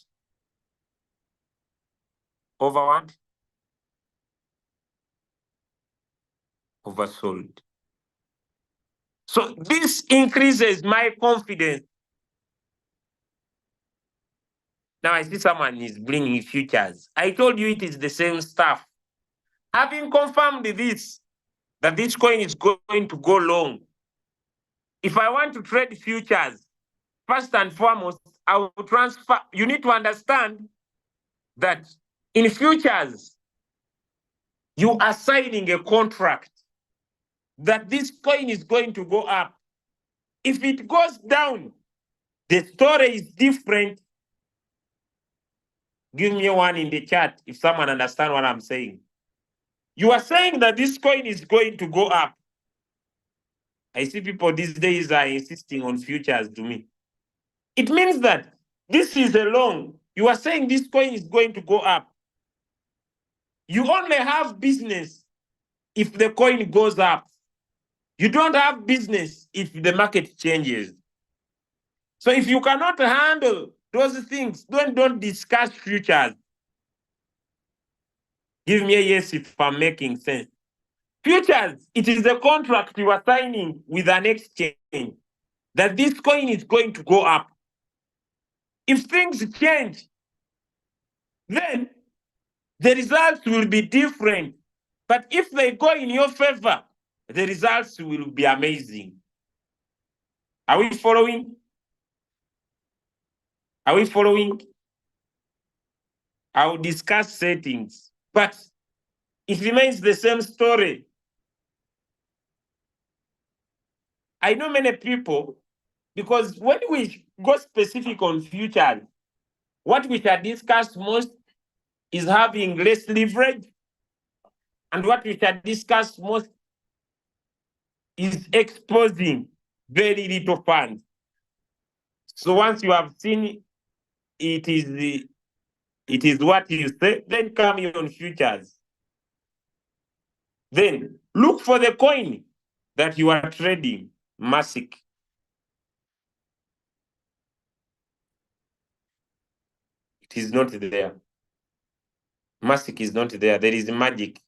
Over what? Oversold. So this increases my confidence. Now I see someone is bringing futures. I told you it is the same stuff. Having confirmed this, that this coin is going to go long, if I want to trade futures, first and foremost, I will transfer. You need to understand that in futures, you are signing a contract that this coin is going to go up. If it goes down, the story is different. Give me one in the chat if someone understands what I'm saying. You are saying that this coin is going to go up. I see people these days are insisting on futures to me. It means that this is a long. You are saying this coin is going to go up. You only have business if the coin goes up. You don't have business if the market changes. So if you cannot handle those things, don't discuss futures. Give me a yes if I'm making sense. Futures, it is the contract you are signing with an exchange that this coin is going to go up. If things change, then the results will be different. But if they go in your favor, the results will be amazing. Are we following? Are we following? I will discuss settings, but it remains the same story. I know many people, because when we go specific on futures, what we shall discuss most is having less leverage, and what we shall discuss most is exposing very little funds. So once you have seen it is what you say, then come on futures. Then look for the coin that you are trading, MASIC. It is not there. MASIC is not there. There is magic.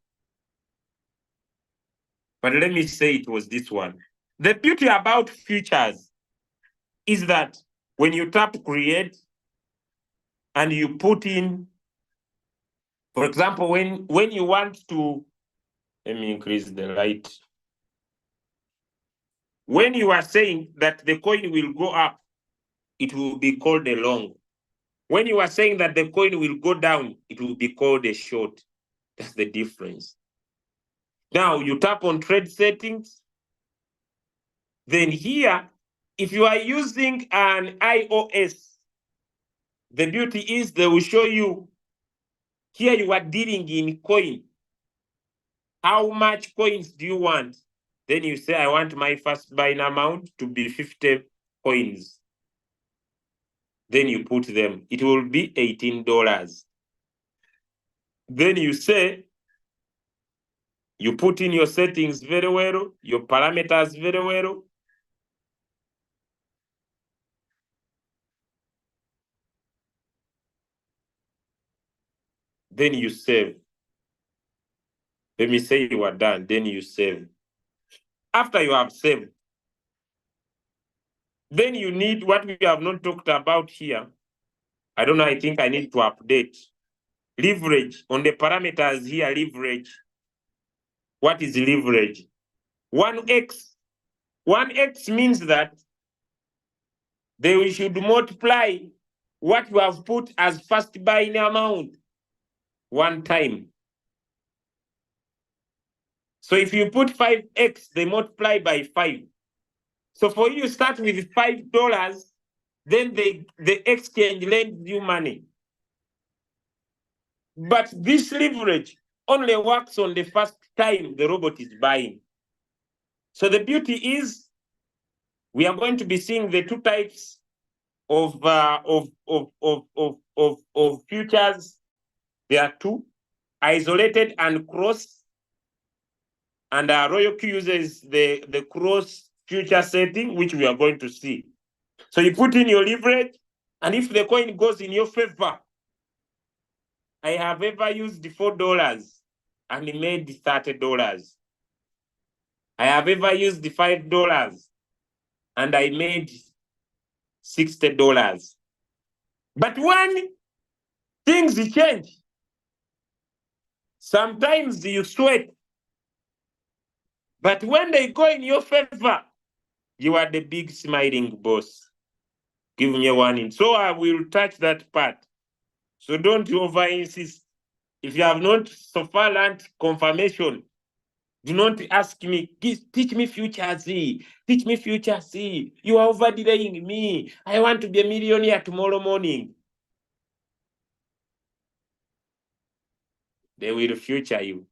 But let me say it was this one. The beauty about futures is that when you tap create and you put in, for example, when you want to, let me increase the light. When you are saying that the coin will go up, it will be called a long. When you are saying that the coin will go down, it will be called a short. That's the difference. Now you tap on trade settings. Then here, if you are using an iOS, the beauty is they will show you here you are dealing in coin. How much coins do you want? Then you say, I want my first buying amount to be 50 coins. Then you put them. It will be $18. Then you say, you put in your settings very well, your parameters very well. Then you save. Let me say you are done. Then you save. After you have saved, then you need what we have not talked about here. I don't know, I think I need to update. Leverage on the parameters here, leverage. What is leverage? 1x. 1x means that they should multiply what you have put as first buying amount one time. So if you put 5x, they multiply by 5. So for you start with $5, then the exchange lends you money. But this leverage only works on the first time the robot is buying. So the beauty is we are going to be seeing the two types of futures. There are two, isolated and cross. And Royal Q uses the cross future setting, which we are going to see. So you put in your leverage, and if the coin goes in your favor, I have ever used $4 and made $30. I have ever used $5 and I made $60. But when things change, sometimes you sweat. But when they go in your favor, you are the big smiling boss. Give me a warning. So I will touch that part. So don't over insist. If you have not so far learned confirmation, do not ask me, teach me future Z. Teach me future Z. You are over delaying me. I want to be a millionaire tomorrow morning. They will future you.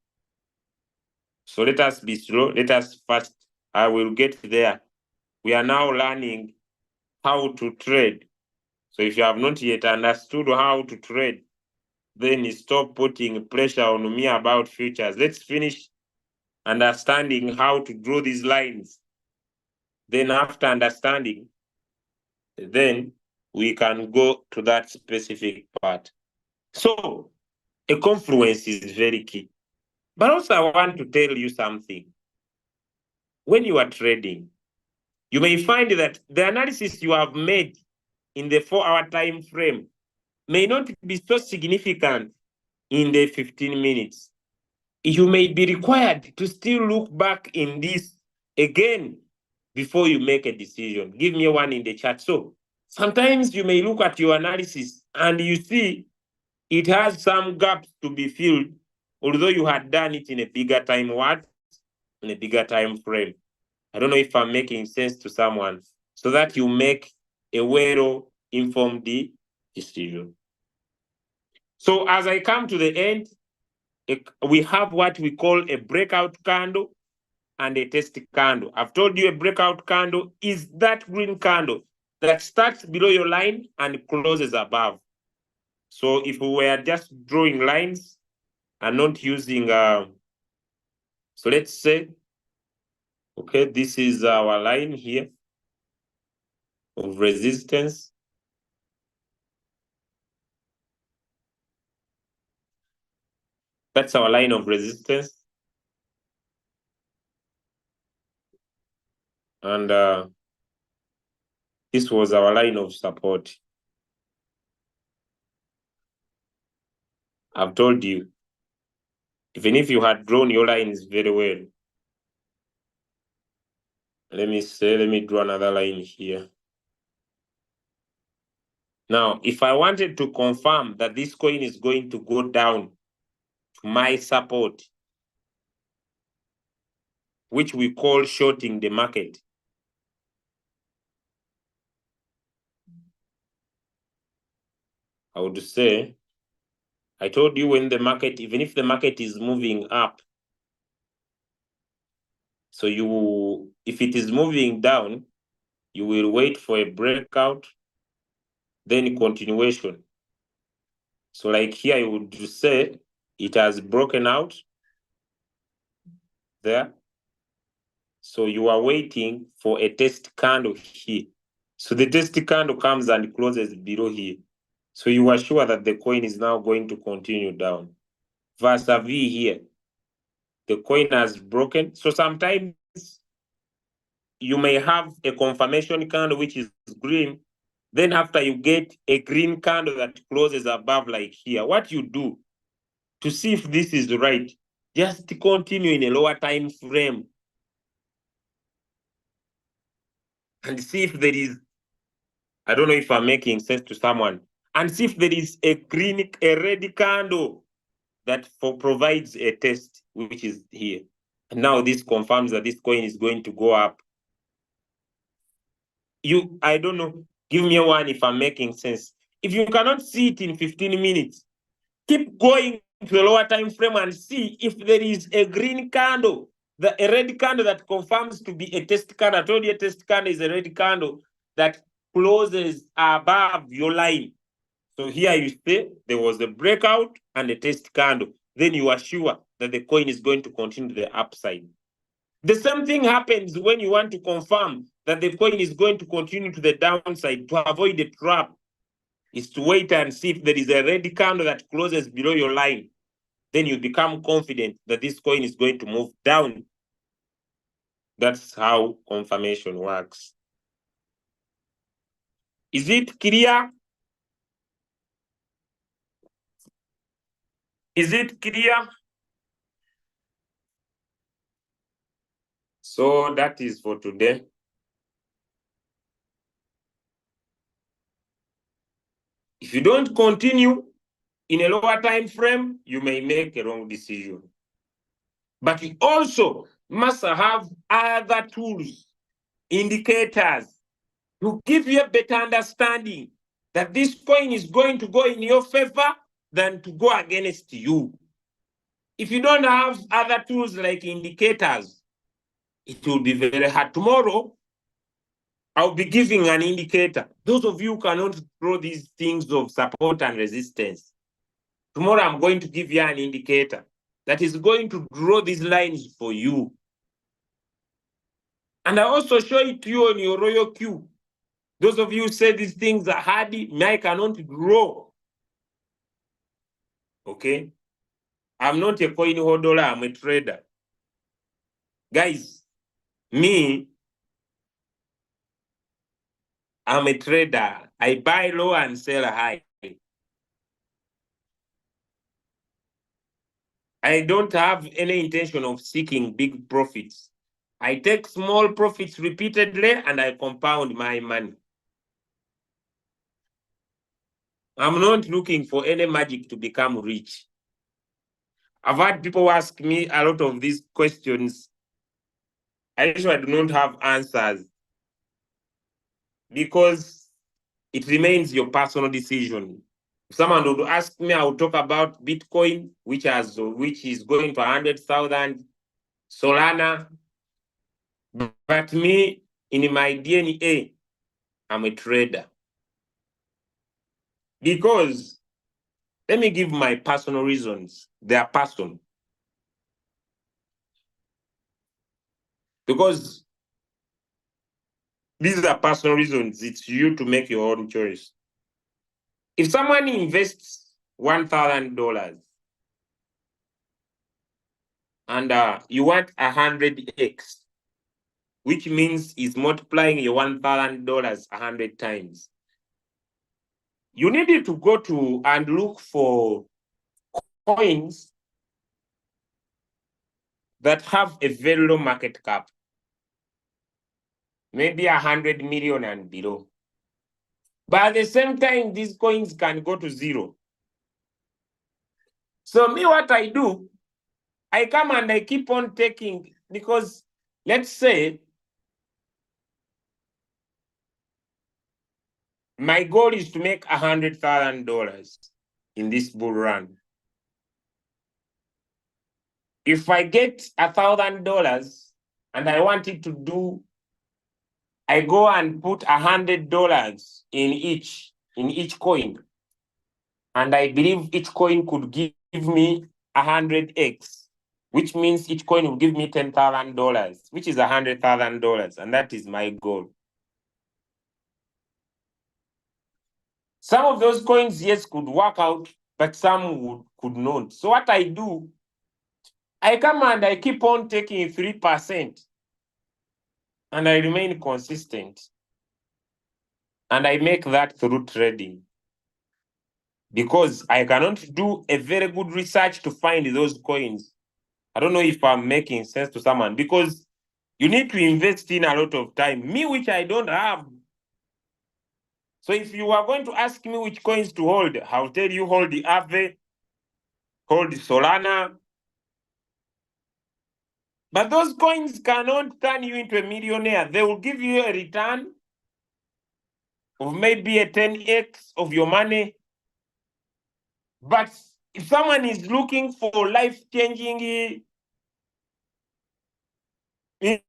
So let us be slow. Let us fast. I will get there. We are now learning how to trade. So if you have not yet understood how to trade, then stop putting pressure on me about futures. Let's finish understanding how to draw these lines. Then after understanding, then we can go to that specific part. So a confluence is very key. But also I want to tell you something. When you are trading, you may find that the analysis you have made in the 4-hour time frame may not be so significant in the 15 minutes. You may be required to still look back in this again before you make a decision. Give me one in the chat. So sometimes you may look at your analysis and you see it has some gaps to be filled, although you had done it in a bigger time in a bigger time frame. I don't know if I'm making sense to someone, so that you make a well-informed decision. So as I come to the end, we have what we call a breakout candle and a test candle. I've told you a breakout candle is that green candle that starts below your line and closes above. So if we were just drawing lines and not using, so let's say, okay, this is our line here of resistance. That's our line of resistance. And this was our line of support. I've told you, even if you had drawn your lines very well, let me draw another line here. Now, if I wanted to confirm that this coin is going to go down to my support, which we call shorting the market, I would say, I told you when the market, even if the market is moving up, so if it is moving down, you will wait for a breakout, then continuation. So like here, you would say it has broken out there. So you are waiting for a test candle here. So the test candle comes and closes below here. So you are sure that the coin is now going to continue down. Vis-a-vis here, the coin has broken. So sometimes you may have a confirmation candle which is green. Then after you get a green candle that closes above like here, what you do to see if this is right, just continue in a lower time frame and see if there is, I don't know if I'm making sense to someone, and see if there is a red candle that provides a test, which is here. And now this confirms that this coin is going to go up. I don't know, give me one if I'm making sense. If you cannot see it in 15 minutes, keep going to the lower time frame and see if there is a green candle, a red candle that confirms to be a test candle. I told you a test candle is a red candle that closes above your line. So here you say there was a breakout and a test candle. Then you are sure that the coin is going to continue the upside. The same thing happens when you want to confirm that the coin is going to continue to the downside to avoid the trap. Is to wait and see if there is a red candle that closes below your line. Then you become confident that this coin is going to move down. That's how confirmation works. Is it clear? Is it clear? So that is for today. If you don't continue in a lower time frame, you may make a wrong decision. But you also must have other tools, indicators, to give you a better understanding that this coin is going to go in your favor than to go against you. If you don't have other tools like indicators, it will be very hard. Tomorrow, I'll be giving an indicator. Those of you who cannot draw these things of support and resistance, Tomorrow I'm going to give you an indicator that is going to draw these lines for you. And I also show it to you on your royal queue. Those of you who say these things are hardy, I cannot grow. Okay? I'm not a coin holder, I'm a trader. Guys, me, I'm a trader. I buy low and sell high. I don't have any intention of seeking big profits. I take small profits repeatedly and I compound my money. I'm not looking for any magic to become rich. I've had people ask me a lot of these questions. I usually do not have answers because it remains your personal decision. If someone would ask me, I will talk about Bitcoin, which is going to 100,000, Solana. But me, in my DNA, I'm a trader. Because, let me give my personal reasons. They are personal. Because these are personal reasons. It's you to make your own choice. If someone invests $1,000 and you want 100x, which means is multiplying your $1,000 100 times, you needed to go to and look for coins that have a very low market cap, maybe 100 million and below. But at the same time, these coins can go to zero. So me, what I do, I come and I keep on taking, because let's say my goal is to make $100,000 in this bull run. If I get $1,000 and I want it to do, I go and put $100 in each coin. And I believe each coin could give me 100x, which means each coin will give me $10,000, which is $100,000. And that is my goal. Some of those coins, yes, could work out, but some could not. So what I do, I come and I keep on taking 3%, and I remain consistent. And I make that through trading. Because I cannot do a very good research to find those coins. I don't know if I'm making sense to someone, because you need to invest in a lot of time, me, which I don't have. So if you are going to ask me which coins to hold, I'll tell you hold the Aave, hold the Solana. But those coins cannot turn you into a millionaire. They will give you a return of maybe a 10x of your money. But if someone is looking for life-changing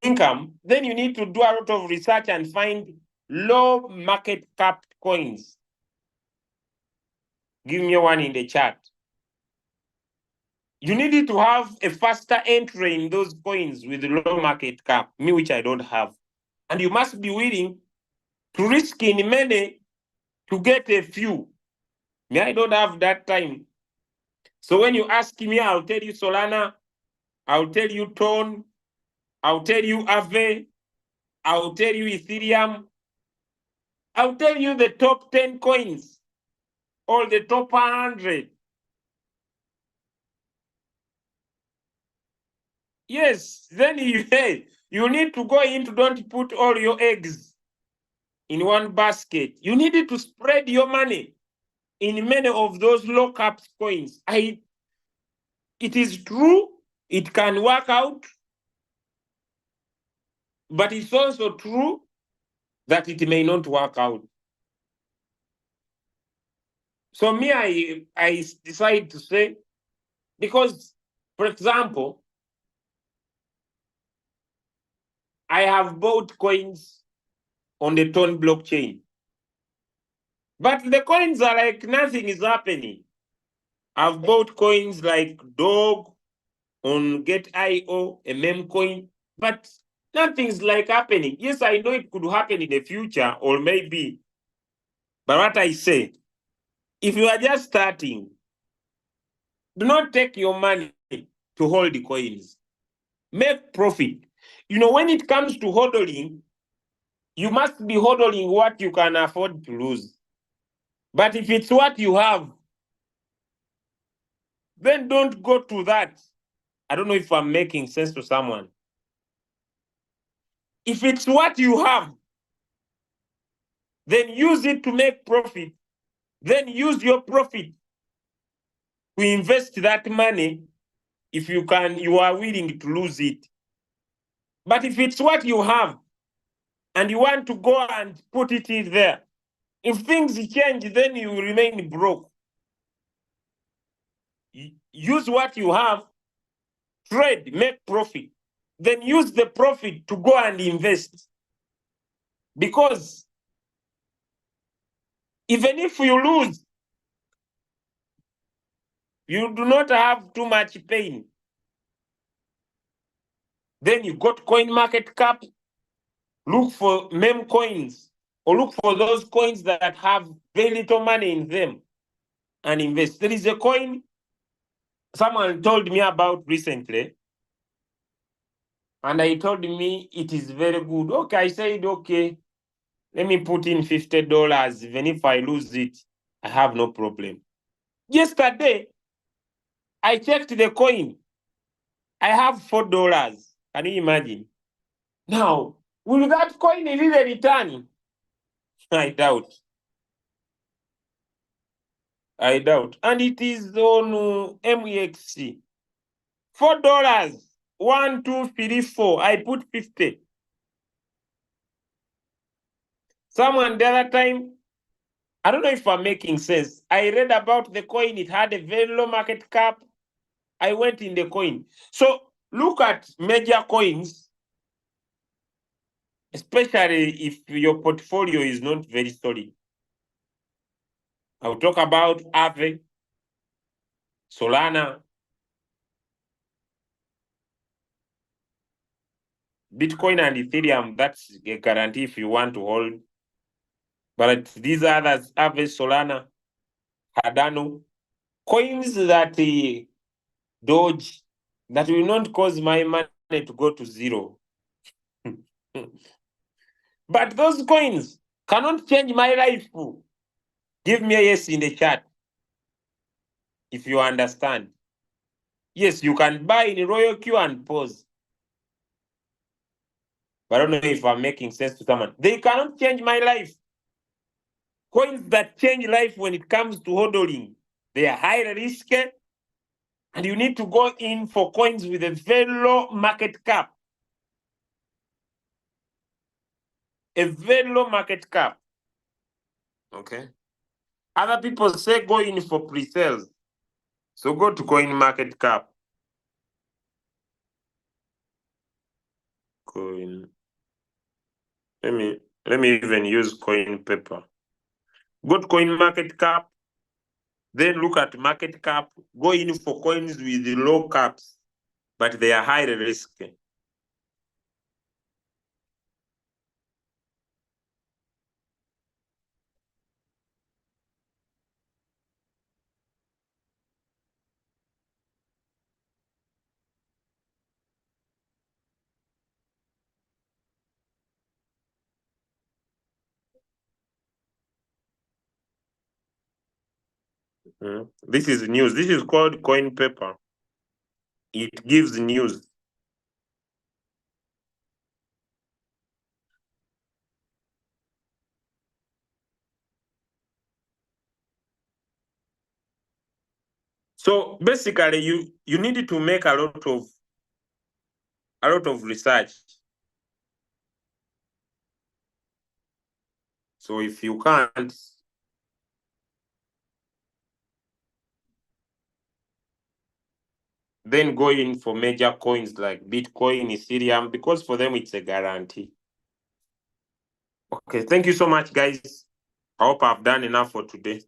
income, then you need to do a lot of research and find low market cap coins. Give me one in the chat. You needed to have a faster entry in those coins with low market cap, me, which I don't have. And you must be willing to risk in many to get a few. Me, I don't have that time. So when you ask me, I'll tell you Solana, I'll tell you Tone, I'll tell you Aave, I'll tell you Ethereum, I'll tell you the top 10 coins, or the top 100. Yes, then you need to go into, don't put all your eggs in one basket. You needed to spread your money in many of those low cap coins. It is true, it can work out, but it's also true that it may not work out. So me, I decide to say, because, for example, I have bought coins on the Tone blockchain, but the coins are like nothing is happening. I've bought coins like Dog on Get.io, a meme coin, but nothing's like happening. Yes, I know it could happen in the future, or maybe. But what I say, if you are just starting, do not take your money to hold the coins. Make profit. You know, when it comes to hodling, you must be hodling what you can afford to lose. But if it's what you have, then don't go to that. I don't know if I'm making sense to someone. If it's what you have, then use it to make profit. Then use your profit to invest that money if you can, you are willing to lose it. But if it's what you have and you want to go and put it in there, if things change, then you remain broke. Use what you have, trade, make profit. Then use the profit to go and invest. Because even if you lose, you do not have too much pain. Then you go to coin market cap, look for meme coins, or look for those coins that have very little money in them and invest. There is a coin someone told me about recently, and I told me it is very good. Okay, I said, okay, let me put in $50. Even if I lose it, I have no problem. Yesterday, I checked the coin. I have $4. Can you imagine? Now, will that coin really return? I doubt. I doubt. And it is on MEXC. $4. 1, 2, 3, 4. I put 50. Someone the other time, I don't know if I'm making sense. I read about the coin. It had a very low market cap. I went in the coin. So look at major coins, especially if your portfolio is not very solid. I'll talk about Aave, Solana, Bitcoin and Ethereum. That's a guarantee if you want to hold. But these others, Aave, Solana, Cardano, coins that Doge, that will not cause my money to go to zero. But those coins cannot change my life. Give me a yes in the chat if you understand. Yes, you can buy in Royal Q and pause. But I don't know if I'm making sense to someone. They cannot change my life. Coins that change life when it comes to hodling, they are high risk, and you need to go in for coins with a very low market cap. A very low market cap. Okay. Other people say go in for pre-sales. So go to coin market cap. Coin. Let me even use coin paper. Go to coin market cap. Then look at market cap. Go in for coins with low caps, but they are high risk. This is news. This is called coin paper. It gives news. So basically, you need to make a lot of research. So if you can't, then go in for major coins like Bitcoin, Ethereum, because for them it's a guarantee. Okay, thank you so much, guys. I hope I've done enough for today.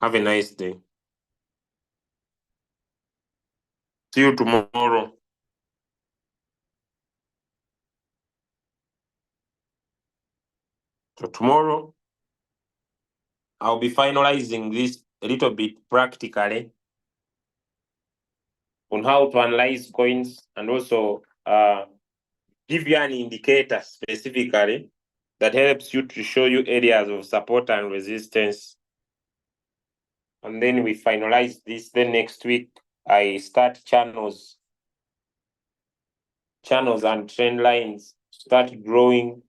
Have a nice day. See you tomorrow. So tomorrow, I'll be finalizing this a little bit practically on how to analyze coins and also give you an indicator specifically that helps you to show you areas of support and resistance. And then we finalize this. Then next week, I start channels and trend lines, start drawing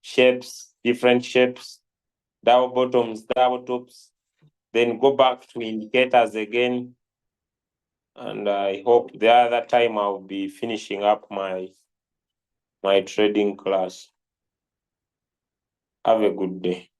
shapes, different shapes, double bottoms, double tops, then go back to indicators again. And I hope the other time I'll be finishing up my trading class. Have a good day.